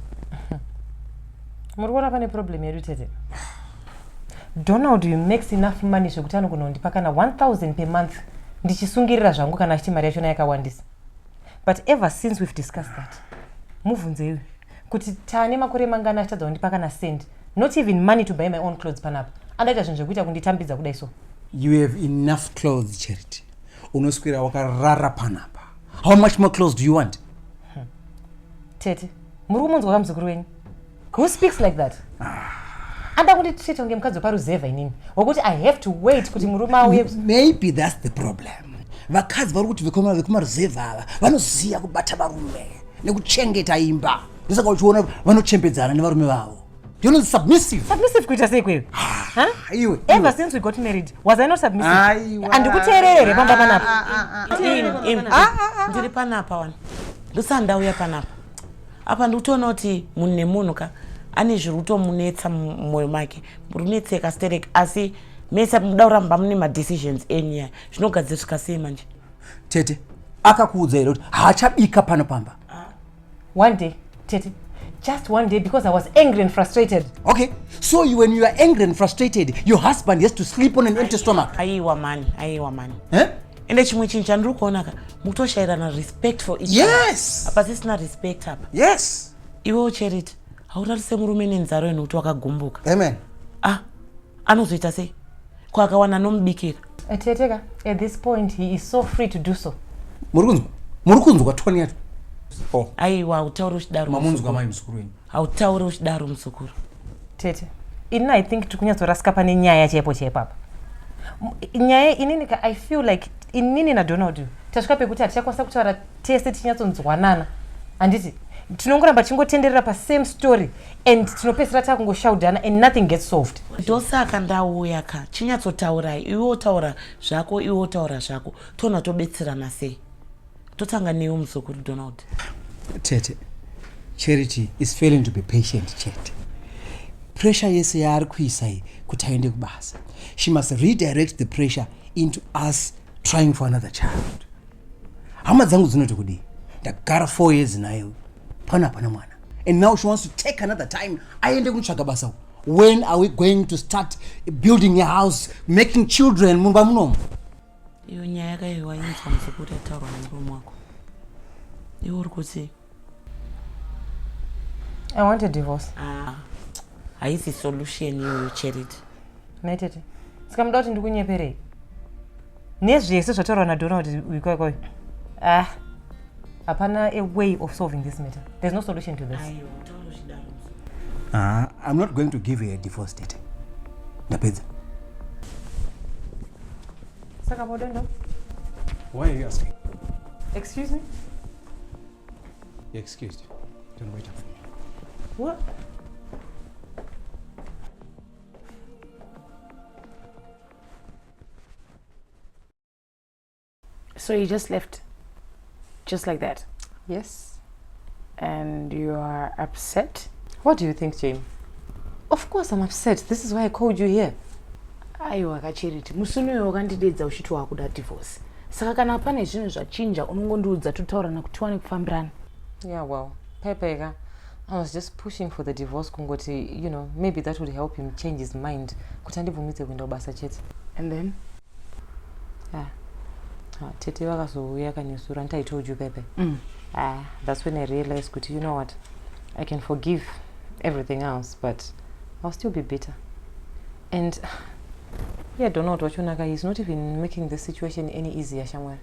Speaker 2: Murikuona pane problem yedu Tete. Donald makes enough money zvekuti anogonondipa kana 1,000 per month ndichisungirira zvangu kana achiti mari yachona yakawandisa. But ever since we've discussed that, mubvunzeiwe kuti tane makore mangana achitadza kundipa kana cent, not even money to buy my own clothes panapa. Andaita zvinhu zvekuita kunditambidza kudai so.
Speaker 3: You have enough clothes, Charity. Unoswera wakarara panapa. How much more clothes do you want?
Speaker 2: Tete, muri kumunzwa kamuzukuru wenyu? Who speaks like that? Anda kuti tite unge mukadzi paruzeva inini. Wokuti I have to wait kuti murume auye.
Speaker 3: Maybe that's the problem. Vakadzi vari kuti vekumaruzeva ava vanoziya kubata varume nekuchengeta imba. Ndosaka uchiona vanochembedzana nevarume vavo. You know, submissive.
Speaker 2: Submissive kuita sei kwewe?
Speaker 3: Iwe.
Speaker 2: Ever since we got married, was I not submissive? Andikuteerere pamba panapa.
Speaker 4: Ndiri panapa wana. Ndosandauya panapa. Apa ndikutoona kuti munhu nemunhu ka ane zviri kutomunetsa mumwoyo make. Murunetseka stereki asi mese muda kuramba mune madecisions enyu zvinogadzirika sei manje?
Speaker 3: Tete, akakuudza here kuti haachabika pano pamba.
Speaker 2: One day, Tete, just one day because I was angry and frustrated.
Speaker 3: Okay, so when you are angry and frustrated, your husband has to sleep on an empty stomach.
Speaker 4: Aiwa mani.
Speaker 3: Eh?
Speaker 4: Ende chimwe chinhu chandiri kuona ka mukutoshayirana respect for each
Speaker 3: yes.
Speaker 4: Apa dzisina respect apa.
Speaker 3: Yes.
Speaker 4: Iwe Charity, hautarise murume nenzaro yenhu kuti wakagumbuka.
Speaker 3: Amen.
Speaker 4: Anozoita sei? Kwakawana nomubikira.
Speaker 2: Teteka, at this point he is so free to do so.
Speaker 3: Murukunzwa Tony yacho.
Speaker 4: Aiwa, hautauri uchidaro.
Speaker 3: Mamunzwa mai muzukuru wenyu.
Speaker 4: Hautauri uchidaro muzukuru.
Speaker 2: Tete, inini I think tikunyatsorasika pane nyaya chepo apa. Nyaya inini I feel like inini na Donald tasvika pekuti hatichakwanisa kutaura tese tinyatsonzwanana handiti tinongoramba tichingotenderera pasame story and tinopedzisira takungoshaudhana and nothing gets solved.
Speaker 4: ndosaka ndauya ka chinyatsotaurai iwe taura zvako iwe taura zvako tona tobetserana sei totanga newe muzukuru Donald.
Speaker 3: Tete, Charity is failing to be patient, Chet. Pressure yese yaari kuisa iyi kuti aende kubasa. She must redirect the pressure into us trying for another child. Hama dzangu dzinoti kudi ndagara 4 years nayo pana mwana, and now she wants to take another time aende kunotsvaga basa. When are we going to start building a house, making children mumba munomu?
Speaker 4: iyo nyaya yakaiwa inzwa muzukuru yataurwa nemurume wako iwe uri kuti
Speaker 2: I want a divorce.
Speaker 4: haisi solution iyoyo Charity.
Speaker 2: Naitete sikamuda kuti ndikunyeperei nezvese zvataurwa naDonald ikwaikoyo. Hapana a way of solving this matter. There's no solution to this.
Speaker 3: I'm not going to give you a divorce, Tete. Ndapedza.
Speaker 2: Saka Modondo?
Speaker 3: Why are you asking?
Speaker 2: Excuse me?
Speaker 3: You're excused. Don't wait up for me.
Speaker 2: What?
Speaker 4: So you just left just like that?
Speaker 2: Yes.
Speaker 4: And you are upset?
Speaker 2: What do you think, Jamie? Of course I'm upset. This is why I called you here.
Speaker 4: aiwa Charity musunuyo wakandidedza uchiti wakuda divorce saka kana pane zvinhu zvachinja unongondiudza totaurana kuti tiwane kufambirana.
Speaker 2: Yeah, well, Pepeka, I was just pushing for the divorce kungoti, you know, maybe that would help him change his mind kuti andibvumidze kuenda kubasa chete.
Speaker 4: And then?
Speaker 2: Tete vakazouya kanesura and I told you, Pepe. That's when I realized kuti, you know what, I can forgive everything else, but I'll still be bitter. And yeah, Donald Wachunaka is not even making the situation any easier, Shamwell.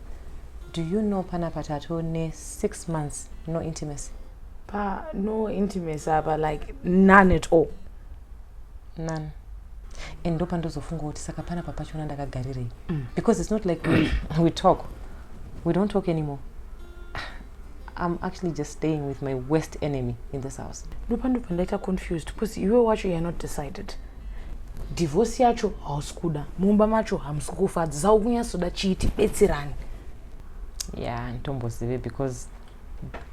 Speaker 2: Do you know Panapatato 6 months, no intimacy?
Speaker 4: No intimacy, but like none at all.
Speaker 2: None. And ndopandozofunga kuti saka pana papachona ndakagarirei. Because it's not like we talk. We don't talk anymore. I'm actually just staying with my worst enemy in this house.
Speaker 4: Ndopandopandaita confused because you watch you are not decided. Divorce yacho hausikuda mumba macho hamusikufa zaukunyatsoda chiti betserani.
Speaker 2: Yeah, ntombozive because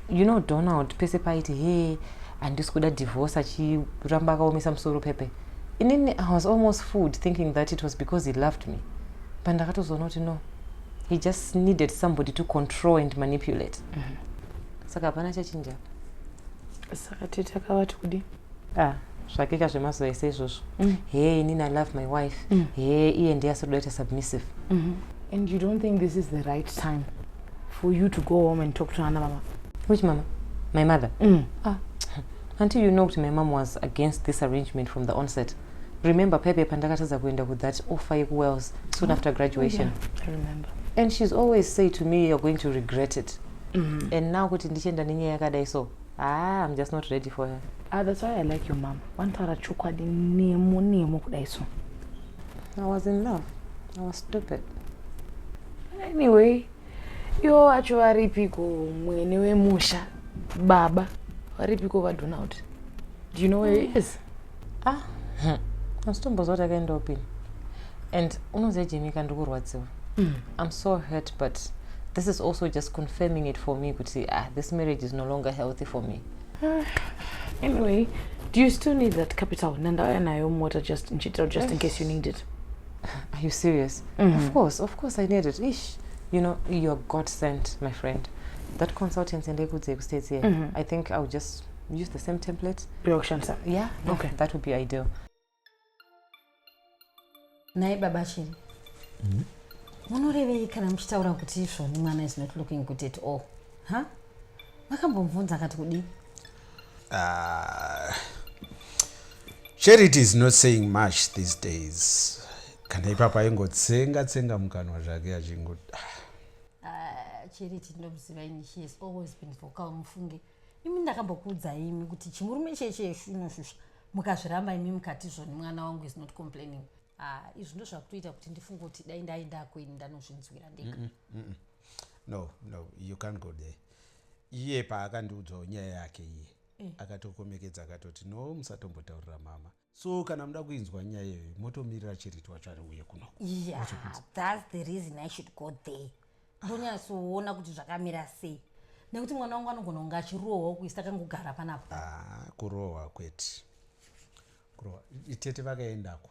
Speaker 2: you know Donald pese paiti hey andisikuda divorce achiramba akaomesa musoro Pepe. Inini I was almost fooled thinking that it was because he loved me. But ndakatozoona kuti no, he just needed somebody to control and manipulate. Saka hapana chachinja.
Speaker 4: Saka tete akavati kudi?
Speaker 2: Zvakeka zvemazuva ese izvozvo. Hey, Nina, I love my wife. Hey, iye ndiye asinoita submissive.
Speaker 4: And you don't think this is the right time for you to go home and talk to Anna mama?
Speaker 2: Which mama? My mother? Until you know that my mom was against this arrangement from the onset. Remember Pepe pandakataza kuenda with that offer Wells soon after graduation.
Speaker 4: Yeah, I remember.
Speaker 2: And she's always said to me, you're going to regret it. And now kuti ndichenda nenyaya yakadai so, I'm just not ready for her.
Speaker 4: That's why I like your mom. Wantara chokwadi nemo kudai so.
Speaker 2: I was in love. I was stupid.
Speaker 4: Anyway, yo acho waripiko mwene wemusha baba waripiko va Donald. Do you know where he is?
Speaker 2: Asitomboziva kuti akaenda upini. And unoziva Jamie kandikurwadziwa. I'm so hurt, but this is also just confirming it for me kuti this marriage is no longer healthy for me.
Speaker 4: Anyway, do you still need that capital? Nanda nayo mota just in case you need it.
Speaker 2: Are you serious? Of course I need it. You know, you're God sent, my friend. That consultant in Lagos states here. I think I'll just use the same template. Yeah, okay. That would be ideal.
Speaker 10: Nai baba chini. Munorevei kana muchitaura kuti izvoni mwana is not looking good at all. Makambomubvunza akati kudi?
Speaker 8: Charity is not saying much these days. Kana ipapa ingotsenga mukanwa zvake achingoti
Speaker 10: Charity ndinomuziva ini, she has always been vocal mufunge. Imi ndakambokuudza imi kuti chimurume cheche zvinoshusha mukazviramba imi mukati zvoni mwana wangu is not complaining. Izvi ndo zvakutoita kuti ndifunge kuti dai ndaenda kweni ndanozvinzwira ndega.
Speaker 8: No, you can't go there. Iye paakandiudzawo nyaya yake iye akatokomekedza akatoti no musatombotaurira mama. So kana muda kuinzwa nyaya iyoyo motomirira Charity wacho ariuye kuno.
Speaker 10: Yeah, that's the reason I should go there. Ndonyatsoona kuti zvakamira sei. Nekuti mwana wangu anogona kunge achirohwa kuisa kangogara panapo.
Speaker 8: Kurohwa kwete. Kurohwa. Tete vakaendako.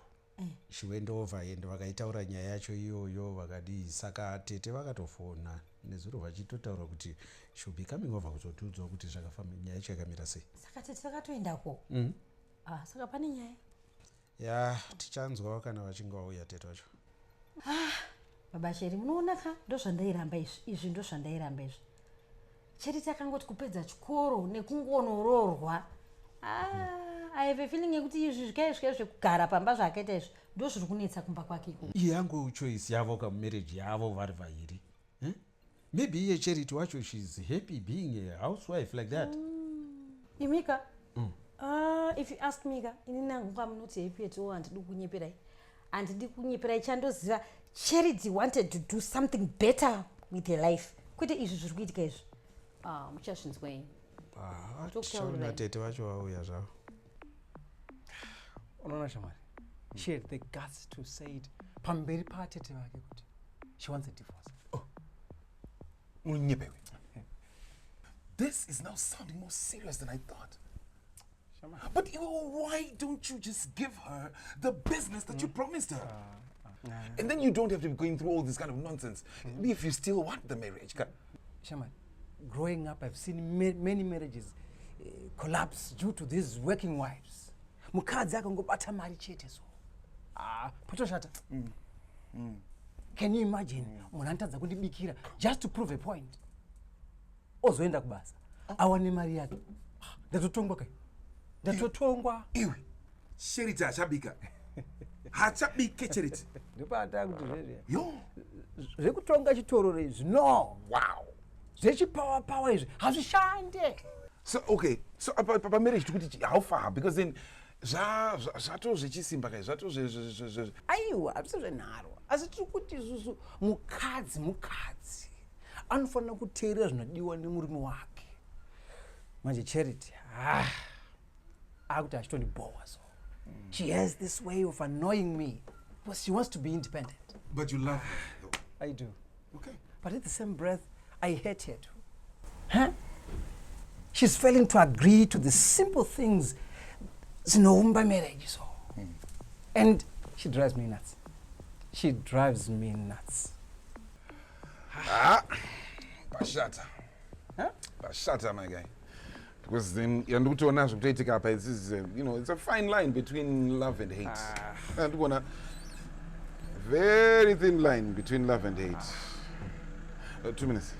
Speaker 8: She went over and vakaitaura nyaya yacho iyoyo vakadii. Saka tete vakatofona nezuro vachitotaura kuti she'll be coming over kuzotiudzawo kuti zvakafamba nyaya yacho yakamira sei.
Speaker 10: Saka tete vakatoendako. Saka pane nyaya.
Speaker 8: Ya, tichanzwawo kana vachinge vauya tete wacho.
Speaker 10: Baba Sheri, munoona ka ndozvandairamba izvi ndozvandairamba izvi. Charity akangoti kupedza chikoro nekungonororwa. I have a feeling yekuti izvi zvikaizvike zvekugara pamba zvakaita izvi ndozviri kunetsa kumba kwake iko.
Speaker 8: Yangu choice yavo kamumarriage yavo vari vaviri. Maybe iye Charity wacho she's happy being a housewife like that.
Speaker 10: Imika? If you ask me, inini nangu I'm not happy at all. Handidi kunyeperai. Handidi kunyeperai chandoziva Charity wanted to do something better with her life. Kwete izvi zviri kuitika izvi. Muchazvinzwa ini.
Speaker 8: Tichaona tete wacho vauya zvavo.
Speaker 6: Unaona shamwari, she had the guts to say it pamberi patete vake kuti she wants a divorce.
Speaker 5: Unyepewe. This is now sounding more serious than I thought. But why don't you just give her the business that you promised her? And then you don't have to be going through all this kind of nonsense if you still want the marriage.
Speaker 6: Shaman, growing up, I've seen many marriages collapse due to these working wives. Mukadzi akangobata mari chete so. Potoshata. Can you imagine? Munhu anotadza kundibikira just to prove a point. Ozoenda kubasa. Awane mari yake. Ndatotongwa kai. Ndatotongwa.
Speaker 5: Iwe. Charity achabika. Hachabike Charity.
Speaker 6: Ndopata kuti zvezve.
Speaker 5: Yo.
Speaker 6: Zvekutonga chitoro izvi. No. Wow. Zvechipower izvi hazvishande.
Speaker 5: So okay. So papa marriage tukuti how far? Because then zvato zvechisimba kai zvato
Speaker 6: aiwa hazvisi zvenharo asi tiri kuti isusu mukadzi anofanira kuteerera zvinodiwa nemurume wake. Manje Charity akuti achitondibowa so she has this way of annoying me because she wants to be independent.
Speaker 5: But you love her though.
Speaker 6: I do.
Speaker 5: Okay.
Speaker 6: But at the same breath I hate her too. She's failing to agree to the simple things zinoumba marriage so. And she drives me nuts. She drives me nuts.
Speaker 5: Bashata. Bashata, my guy. Because then yandukutoona zvikutoitika apa this is it's a fine line between love and hate. Ndikuona very thin line between love and hate. 2 minutes.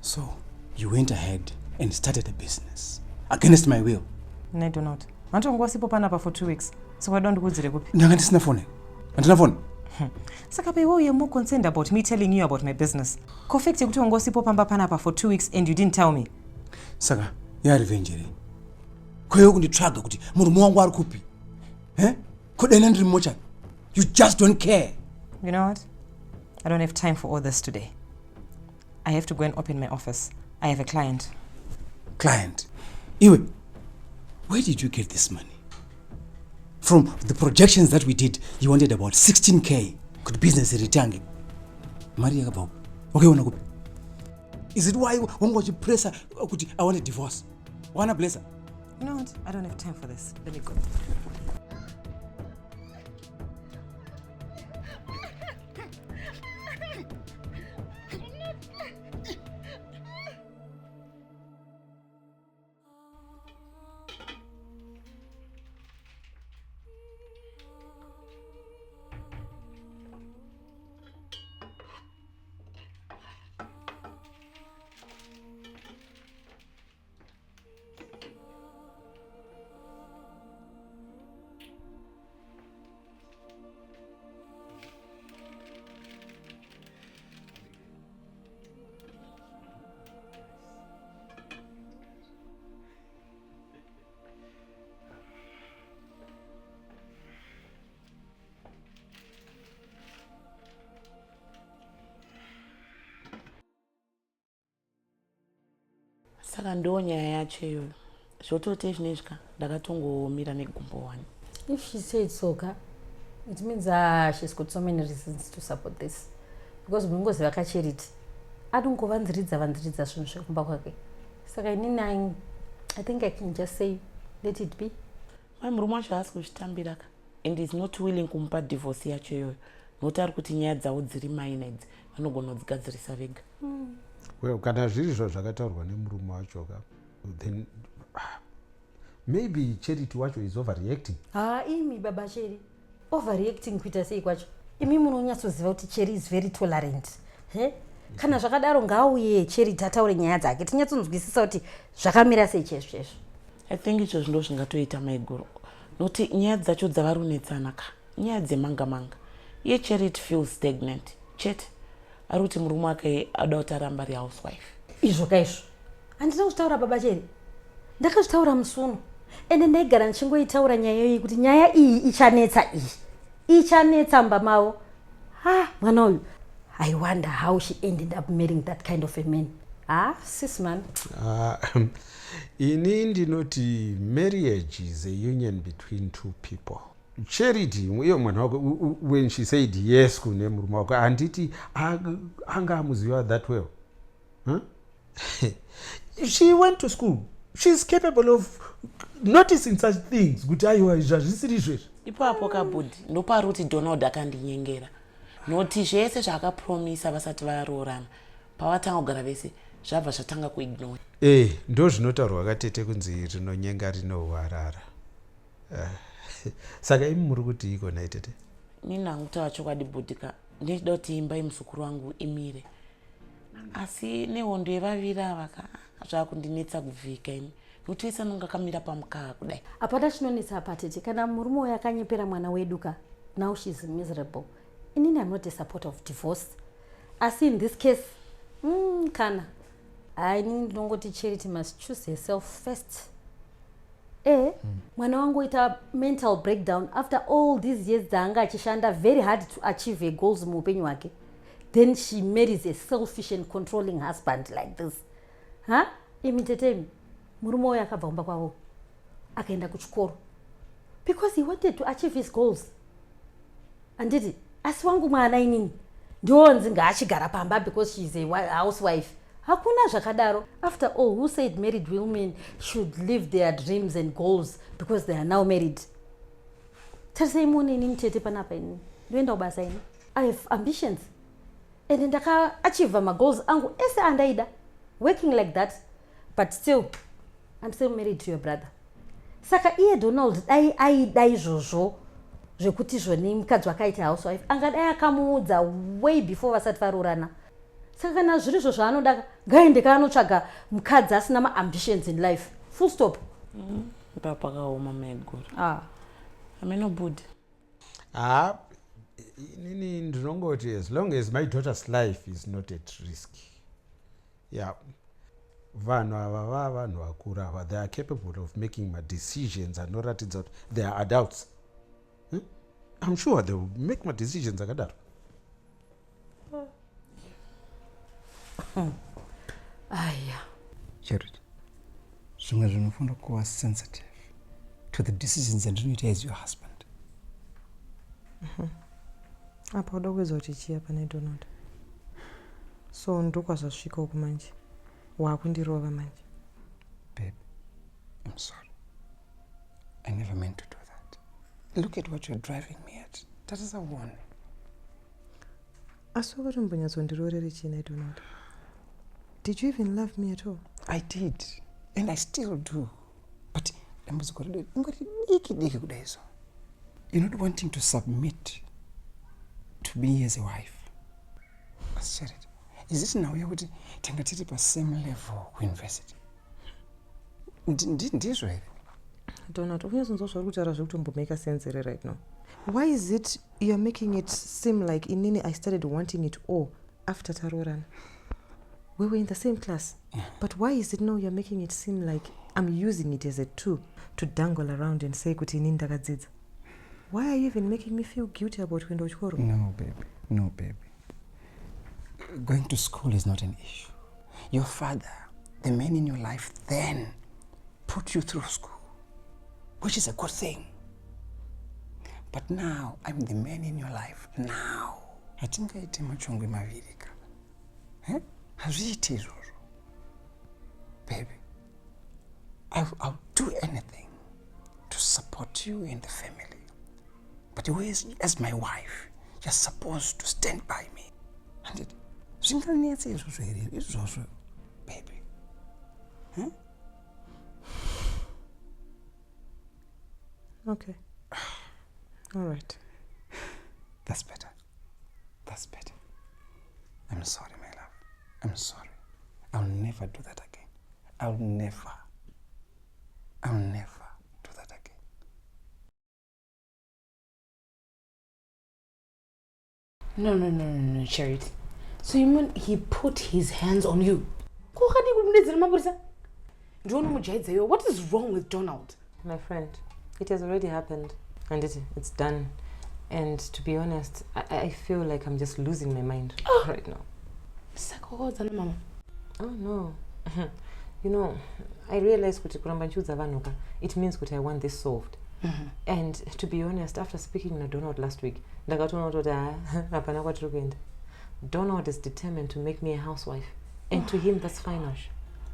Speaker 3: So you went ahead and started a business against my will.
Speaker 2: No, I do not. Mandongosipo panapa for 2 weeks. So I don't go to the group.
Speaker 3: Ndanga ndisina phone. Andina phone.
Speaker 2: Saka pe you're more concerned about me telling you about my business. Kofekti kuti ungosipo pamba panapa for 2 weeks and you didn't tell me.
Speaker 3: Saka, ya revenge re. Koyo kunditraga kuti murume wangu ari kupi. Kodena ndiri mocha. You just don't care.
Speaker 2: You know what? I don't have time for all this today. I have to go and open my office. I have a client.
Speaker 3: Client? Iwe, where did you get this money? From the projections that we did, you wanted about 16K. Could business return? Maria Gabo. Okay, wanna go. Is it why one was you press her? I want a divorce. Wanna bless her?
Speaker 2: You know what? I don't have time for this. Let me go.
Speaker 4: saka ndo nyaya yacho iyoyo. Zvotote zvinezvika ndakatongomira negumbo 1.
Speaker 10: If she said so, it means she's got so many reasons to support this. Because mungoziva kaCharity adongovanziridza zvinhu zvekumba kwake. Saka inini I think I can just say let it be.
Speaker 4: Murume wacho haasi kuzvitambira ka and is not willing kumupa divorce yacho iyoyo. Nokuti ari kuti nyaya dzavo dziri maina idzi vanogona kudzigadzirisa vega.
Speaker 8: Well, kana zviri zvakataurwa nemurume wacho ka then maybe Charity wacho is overreacting.
Speaker 10: Imi baba Cherry overreacting kuita sei kwacho? Imi munonyatsoziva kuti Cherry is very tolerant. Kana zvakadaro ngaauye Charity ataure nyaya dzake tinyatsonzwisisa kuti zvakamira sei chezvo.
Speaker 4: I think izvo ndo zvingatoita maiguru. Nokuti nyaya dzacho dzavarunetsana ka nyaya dzemanga-manga. Iye Charity feels stagnant. Chete ari kuti murume wake ada kuti aramba ari housewife.
Speaker 10: Izvo kaizvo handina kuzvitaura baba Cherry, ndakazvitaura musuno ende ndaigara ndichingoitaura nyaya iyi kuti nyaya iyi ichanetsa mba mavo. Mwana uyu I wonder how she ended up marrying that kind of a man. Sis man.
Speaker 8: Ini ndinoti marriage is a union between two people. Charity uyo mwana wako when she said yes kune murume wako handiti anga amuziva that well. She went to school. She's capable of noticing such things. Kuti aiwa zvazvisiri izvezvi.
Speaker 4: Ipapo kabudi ndopari kuti Donald akandinyengera. Noti zvese zvakapromisa vasati varoorana pavatanga kugara vese zvabva zvatanga kuignore.
Speaker 8: Ndo zvinotaurwa katete kunzi rinonyenga rinohwarara. Saka imi muri kuti iko naitete?
Speaker 4: Nini handikutaura chokwadi budika. Ndinoda kuti imba yemuzukuru wangu imire. Asi nehondo yevaviri ava zvakundinetsa kuvhika ini. Nokuti vese anonga akamira pamukaka kudai.
Speaker 10: Hapana chinonetsa apa tete. Kana murume uyu akanyepera mwana wedu ka now she's miserable. Inini I'm not a supporter of divorce. Asi in this case, kana I ndinongoti Charity must choose herself first. Mwana wangu ita mental breakdown after all these years dzaanga achishanda very hard to achieve her goals muupenyu wake. Then she marries a selfish and controlling husband like this. Imi tetemi murume uyu akabva kumba kwavo akaenda kuchikoro because he wanted to achieve his goals. Anditi asi wangu mwana inini ndionzi ngaachigara pamba because she's a housewife. Hakuna zvakadaro. After all, who said married women should live their dreams and goals because they are now married? Tarisai mune inini tete panapa inini ndoenda kubasa ini. I have ambitions and ndaka-achieve my goals angu ese andaida working like that, but still I'm still married to your brother. Saka iye Donald aida izvozvo zvekuti zvoni mukadzi wakaita housewife angadai akamuudza way before vasati varoorana. Saka kana zviri izvo zvaanoda ngaende kaanotsvaga mukadzi asina ma-ambitions in life. Full stop.
Speaker 4: Papakaoma maiguru. Ameno budi.
Speaker 8: Inini ndinongoti as long as my daughter's life is not at risk. Vanhu ava vanhu vakuru ava they are capable of making my decisions anoratidza kuti they are adults. I'm sure they will make my decisions akadaro.
Speaker 6: Charity, zvimwe zvinofanira kuva sensitive to the decisions andinoita as your husband.
Speaker 2: Apa uda kuwedza kuti chii pane Donald? So ndokwazvasvika uku manje waakundirova manje.
Speaker 6: Babe, I'm sorry. I never meant to do that. Look at what you're driving me at. That is a warning.
Speaker 2: Asi wakatombonyatsondirorere chii Donald? Did you even love me at all?
Speaker 6: I did, and I still do. But you're not wanting to submit to me as a wife. Charity, is this now you're going to take the same level to university? Ndizvo here.
Speaker 2: Donald, unyazonzwa kutaura zvekutombomake sense here right now. Why is it you're making it seem like inini I started wanting it all after taroorana? We were in the same class. But why is it now you're making it seem like I'm using it as a tool to dangle around and say kuti inini ndakadzidza? Why are you even making me feel guilty about kuenda kuchikoro?
Speaker 6: No, baby. No, baby. Going to school is not an issue. Your father
Speaker 3: the man in your life then put you through school, which is a good thing. But now I'm the man in your life now. Hatingaite machongwe maviri ka. Hazviiti izvozvo. Baby, I'll do anything to support you and the family. But you as my wife, you're supposed to stand by me. And it baby.
Speaker 2: Okay. All right.
Speaker 3: That's better. That's better. I'm sorry, my love. I'm sorry. I'll never do that again. I'll never do that again.
Speaker 4: No, Charity. So you mean he put his hands on you? What is wrong with Donald?
Speaker 2: My friend, it has already happened and it's done. And to be honest, I feel like I'm just losing my mind right now. Oh no. You know, I realized it means that I want this solved. And to be honest, after speaking to Donald last week, Donald is determined to make me a housewife. And to him, that's final.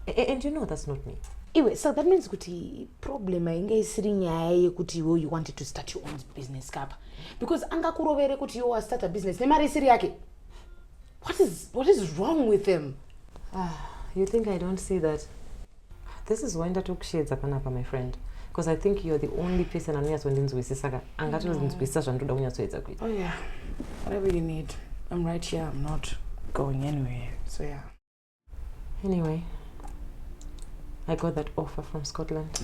Speaker 2: And you know that's not me.
Speaker 4: Anyway, so that means the problem is you wanted to start your own business, Cap. Because you start a business. What is wrong with him?
Speaker 2: You think I don't see that? This is when I took shades up my friend. Because I think you're the only person I know
Speaker 4: Oh yeah, whatever you need. I'm right here. I'm not going anywhere. So yeah.
Speaker 2: Anyway, I got that offer from Scotland.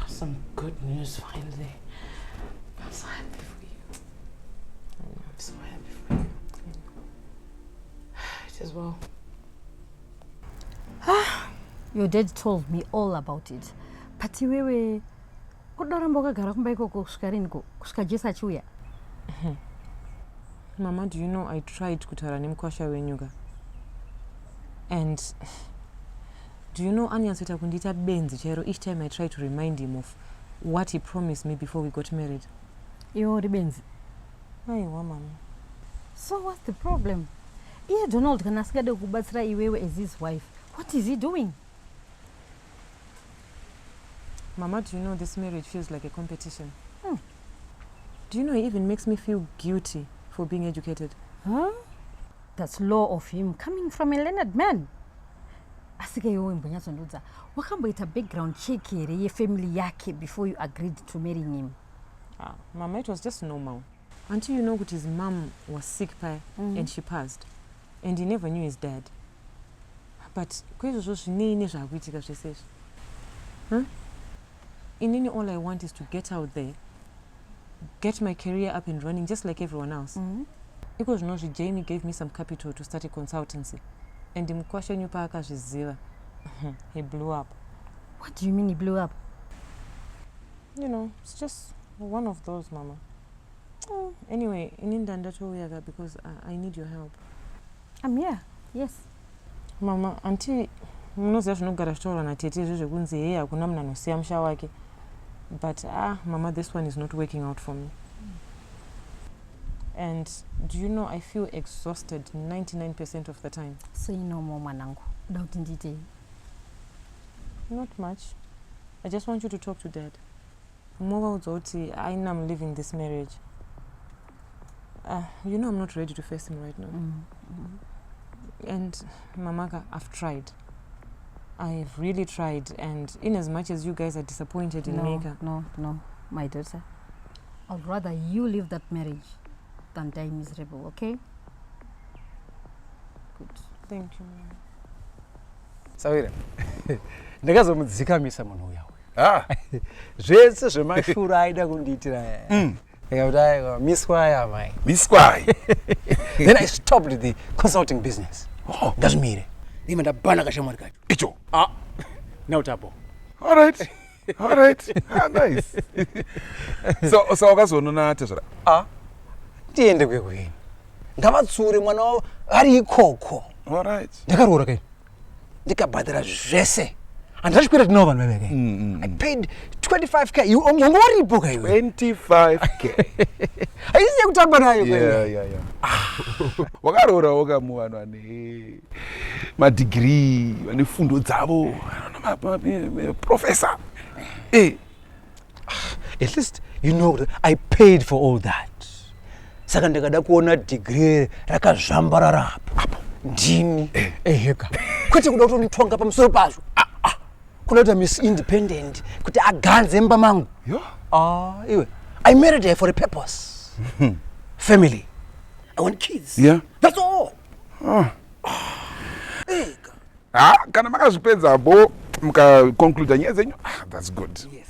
Speaker 4: Some good news finally. I'm so happy for you. I'm so happy for you. It is well.
Speaker 10: Your dad told me all about it. But wewe kudoramba kagara kumba ikoko kusvika riniko kusvika Jesu achiuya.
Speaker 2: Mama, do you know I tried kutaura nemukwasha wenyuka? And do you know anyanseta kundita benzi chero each time I try to remind him of what he promised me before we got married.
Speaker 10: Iwo ribenzi.
Speaker 2: Aiwa mama.
Speaker 10: So what's the problem? Iye Donald kana asikade kubatsira iwewe as his wife. What is he doing?
Speaker 2: Mama, do you know this marriage feels like a competition? Do you know it even makes me feel guilty for being educated?
Speaker 10: Huh? That's low of him coming from a learned man. Asike yo mbonyazondoza. Wakamboita background check here ye family yake before you agreed to marry him.
Speaker 2: Mama, it was just normal. Until you know that his mom was sick and she passed. And he never knew his dad. But in all I want is to get out there, get my career up and running just like everyone else. Because Jamie gave me some capital to start a consultancy. And he blew up.
Speaker 10: What do you mean he blew up?
Speaker 2: You know, it's just one of those, Mama. Anyway, because I need your help.
Speaker 10: I'm here, yes.
Speaker 2: Mama, auntie, but Mama, this one is not working out for me. And do you know, I feel exhausted 99% of the time.
Speaker 10: Say no more, Manangu. Doubt in detail.
Speaker 2: Not much. I just want you to talk to Dad. I know I'm leaving this marriage. You know I'm not ready to face him right now. And Mamaka, I've tried. I've really tried, and in as much as you guys are disappointed in me.
Speaker 10: No, my daughter. I'd rather you leave that marriage than die miserable, okay? Good.
Speaker 2: Thank you, Mama.
Speaker 6: Sawira. Ndakazomudzikamisa munhu uya. Zvese zvemashura aida kundiitira. Miswaya mai.
Speaker 5: Miswaya.
Speaker 6: Then I stopped the consulting business. Ngazvimire. Ndime ndabhana kashamwari kacho.
Speaker 5: Icho.
Speaker 6: Now tapo.
Speaker 5: All right. Nice. So wakazonona tezvara.
Speaker 6: Tiende kwekweni. Ngavatsure mwana wavo ari ikoko.
Speaker 5: All right.
Speaker 6: Ndakaroora kai. ndikabhadhara zvese handazvikwira tinawo vanhu veveke. I paid 25k. Ungoripoka iwe
Speaker 5: 25k.
Speaker 6: haisiye kutamba nayo.
Speaker 5: Wakarorawo kamu vanhu vane madegree vane fundo dzavo professor.
Speaker 6: At least you know that I paid for all that. Saka ndikada kuona degree rakazvambarara apo ndini eheka kwete kuda kutonitwanga pamusoro pazvo. Kuda kuita Miss Independent kuti aganze imba mangu. Iwe I married her for a purpose. Family. I want kids.
Speaker 5: Yeah.
Speaker 6: That's all.
Speaker 5: Kana makazvipedza bo mukaconcluda nyaya dzenyu, that's good.
Speaker 6: Yes.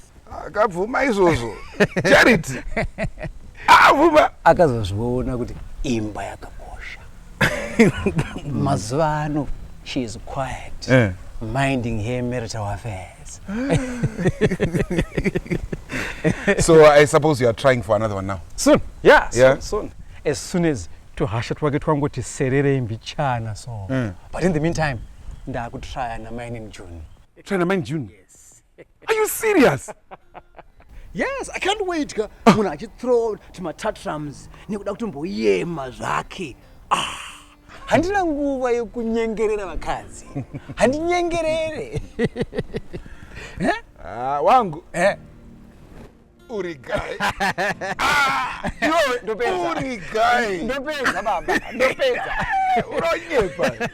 Speaker 5: Akabvuma izvozvo. Charity. Vuma
Speaker 6: Akazozviona kuti imba yakakosha. Mazuva ano she is quiet. Minding her marital affairs.
Speaker 5: So I suppose you are trying for another one now.
Speaker 6: Soon. Yeah.
Speaker 5: Yeah.
Speaker 6: Soon. As soon as tuhasha twake twangoti serere mbichana so. But in the meantime, ndakutry na mine in June.
Speaker 5: Try na mine June? Yes. Are you serious?
Speaker 6: Yes, I can't wait. Munhu achithrow timatantrums nekuda kutomboyema zvake. Handina nguva yekunyengerera vakadzi. Handinyengerere.
Speaker 5: Wangu. Uri guy.
Speaker 6: Ndopedza.
Speaker 5: Uri guy.
Speaker 6: Ndopedza baba. Ndopedza.
Speaker 5: Uronyepa.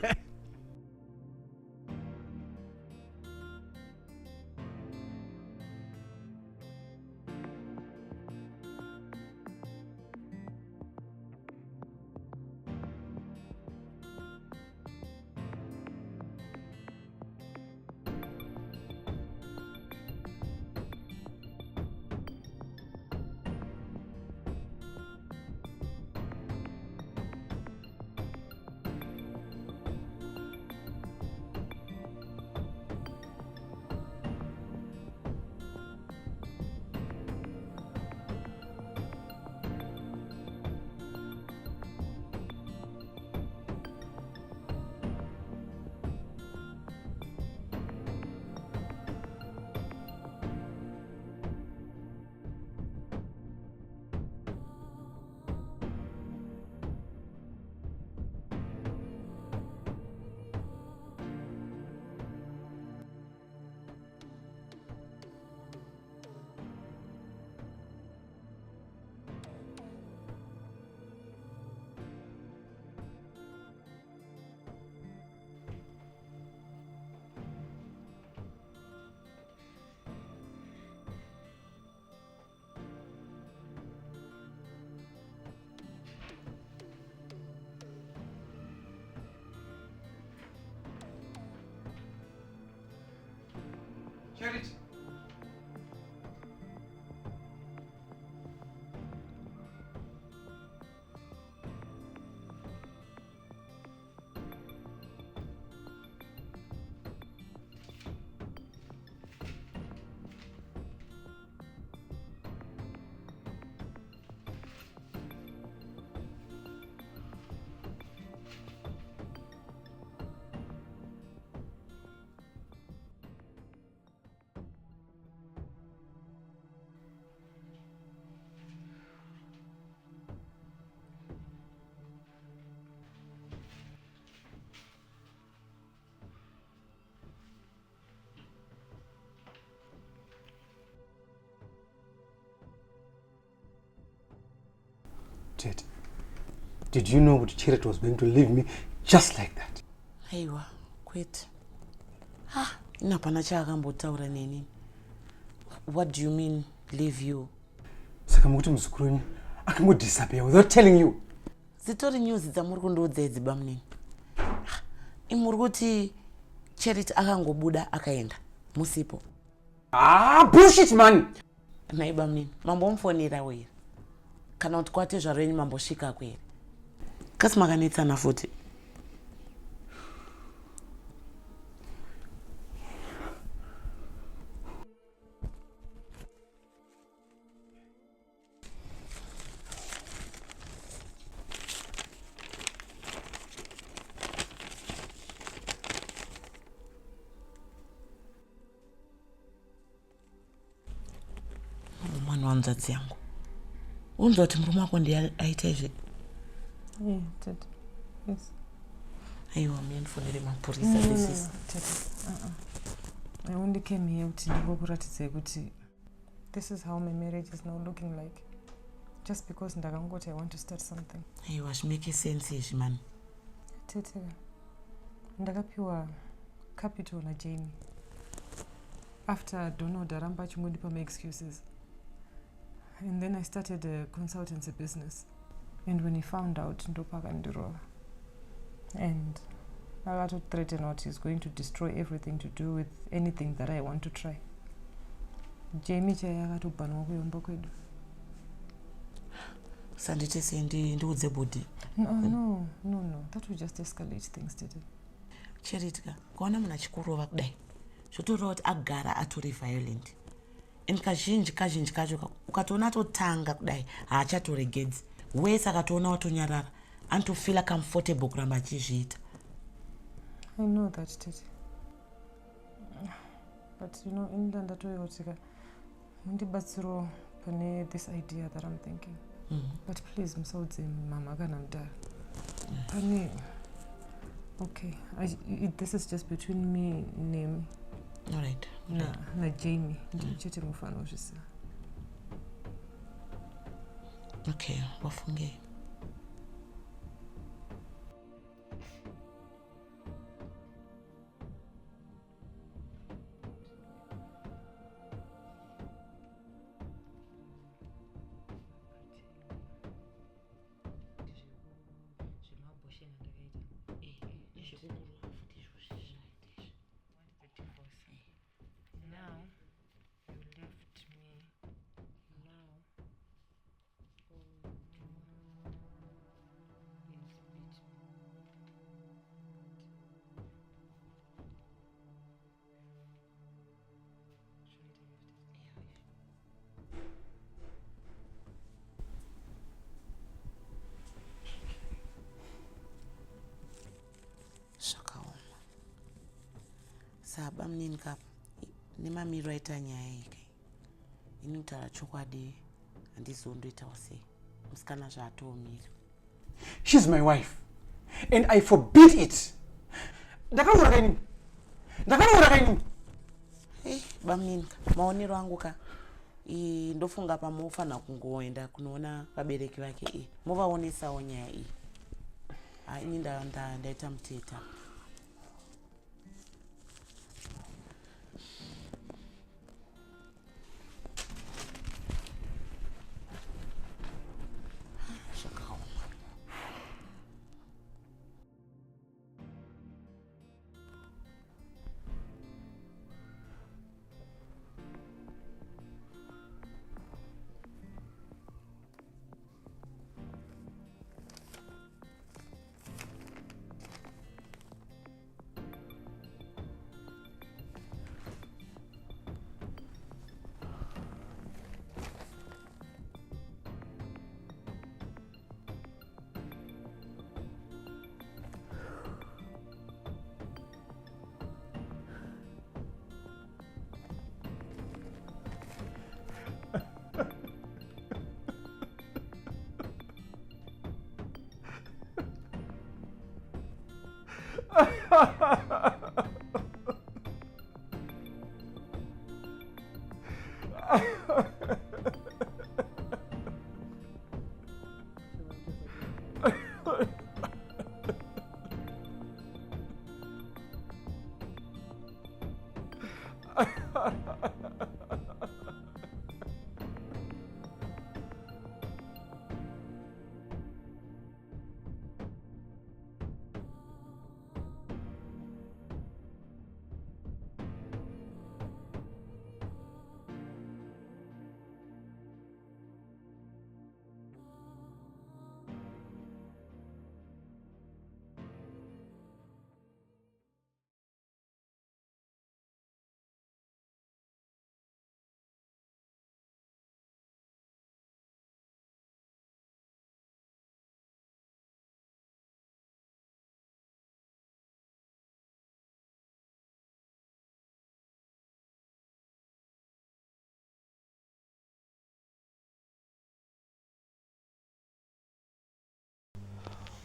Speaker 5: Charity.
Speaker 6: Did you know that Charity was going to leave me just like that?
Speaker 4: Aiwa, quit. Inapana chaakambotaura neni. What do you mean, leave you?
Speaker 6: Saka mukuti muzukuru wenyu akangodisappear without telling you.
Speaker 4: Zitori news dzamuri kundoudza idzi bamnini. Imuri kuti Charity akangobuda akaenda. Musipo.
Speaker 6: Bullshit man.
Speaker 4: Nai bamnini, mambomufonera wera. Kana kuti kwate zvarenyu mambosvika kwere. Kasi makanetsana futi. hanzvadzi yangu. Unzwa kuti murume wako ndiye aita izvi?
Speaker 2: Yeah, Ted. Yes.
Speaker 4: Aiwa, munofonere mapurisa. This is
Speaker 2: I only came here kuti ndingokuratidzai kuti this is how my marriage is now looking like. Just because ndakangoti I want to start something.
Speaker 4: Aiwa, zvimeke sense izvi man.
Speaker 2: Tete, ndakapiwa capital na Jamie. After Donald aramba achingodipa my excuses. And then I started a consultancy business. And when he found out, ndopakandirova. And I got to threaten out he's going to destroy everything to do with anything that I want to try. Jamie chai akatobanwa kuyomba kwedu.
Speaker 4: Sandite sendi ndiudze body.
Speaker 2: No. That will just escalate things, Tete.
Speaker 4: Cheritka, kuona munhu achikurova kudai. Zvotoreva kuti agara atori violent. And kazhinji kacho ukatoona atotanga kudai haachatoregedzi. Wese akatoona watonyarara anotofila comfortable kuramba achizviita.
Speaker 2: I know that, Tete. But you know, in ndatoyotika mundibatsiro pane this idea that I'm thinking. But please, musaudze mama kana mudhara. Pane, okay, this is just between me name.
Speaker 4: All right.
Speaker 2: Na Jamie. Chete mufano zvisa.
Speaker 4: Okay, wafunge. Saba mnini kapa nemamiro aita nyaya yake ini kutaura chokwadi handizondoita sei musikana zvaatoomira.
Speaker 3: She's my wife and I forbid it. Ndakaura kaini.
Speaker 4: Bamninka maonero angu ka ndofunga pamofanira kungoenda kunoona vabereki vake movaonesawo nyaya iyi. Ini ndaita muteta.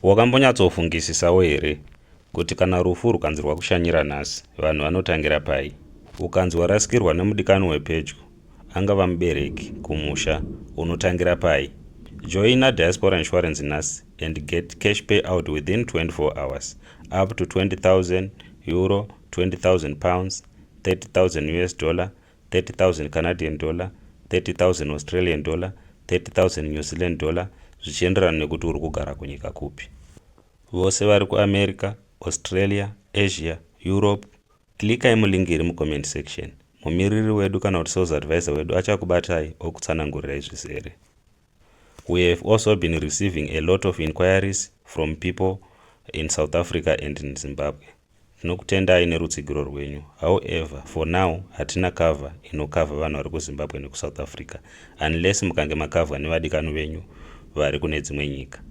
Speaker 1: Wakambonyatsofungisawo here kuti kana rufu rukanzi rwakushanyira nhasi vanhu vanotangira pai? Ukanzi warasikirwa nemudikani wepedyo, angava mubereki, kumusha, unotangira pai? Joina diaspora insurance nhasi and get cash payout within 24 hours up to 20,000 euro, 20,000 pounds, 30,000 US dollar, 30,000 Canadian dollar, 30,000 Australian dollar, 30,000 New Zealand dollar, zvichienderana nekuti uri kugara kunyika kupi. Vose vari kuAmerica, Australia, Asia, Europe, klikai mulingi iri mucomment section. Mumiriri wedu kana kuti sales advisor wedu achakubatai okutsanangurirai zvizere. We have also been receiving a lot of inquiries from people in South Africa and in Zimbabwe. Tinokutendai nerutsigiro rwenyu. However, for now, hatina cover inokava vanhu vari kuZimbabwe nekuSouth Africa, unless mukange makavwa nevadikani venyu vari kune dzimwe nyika.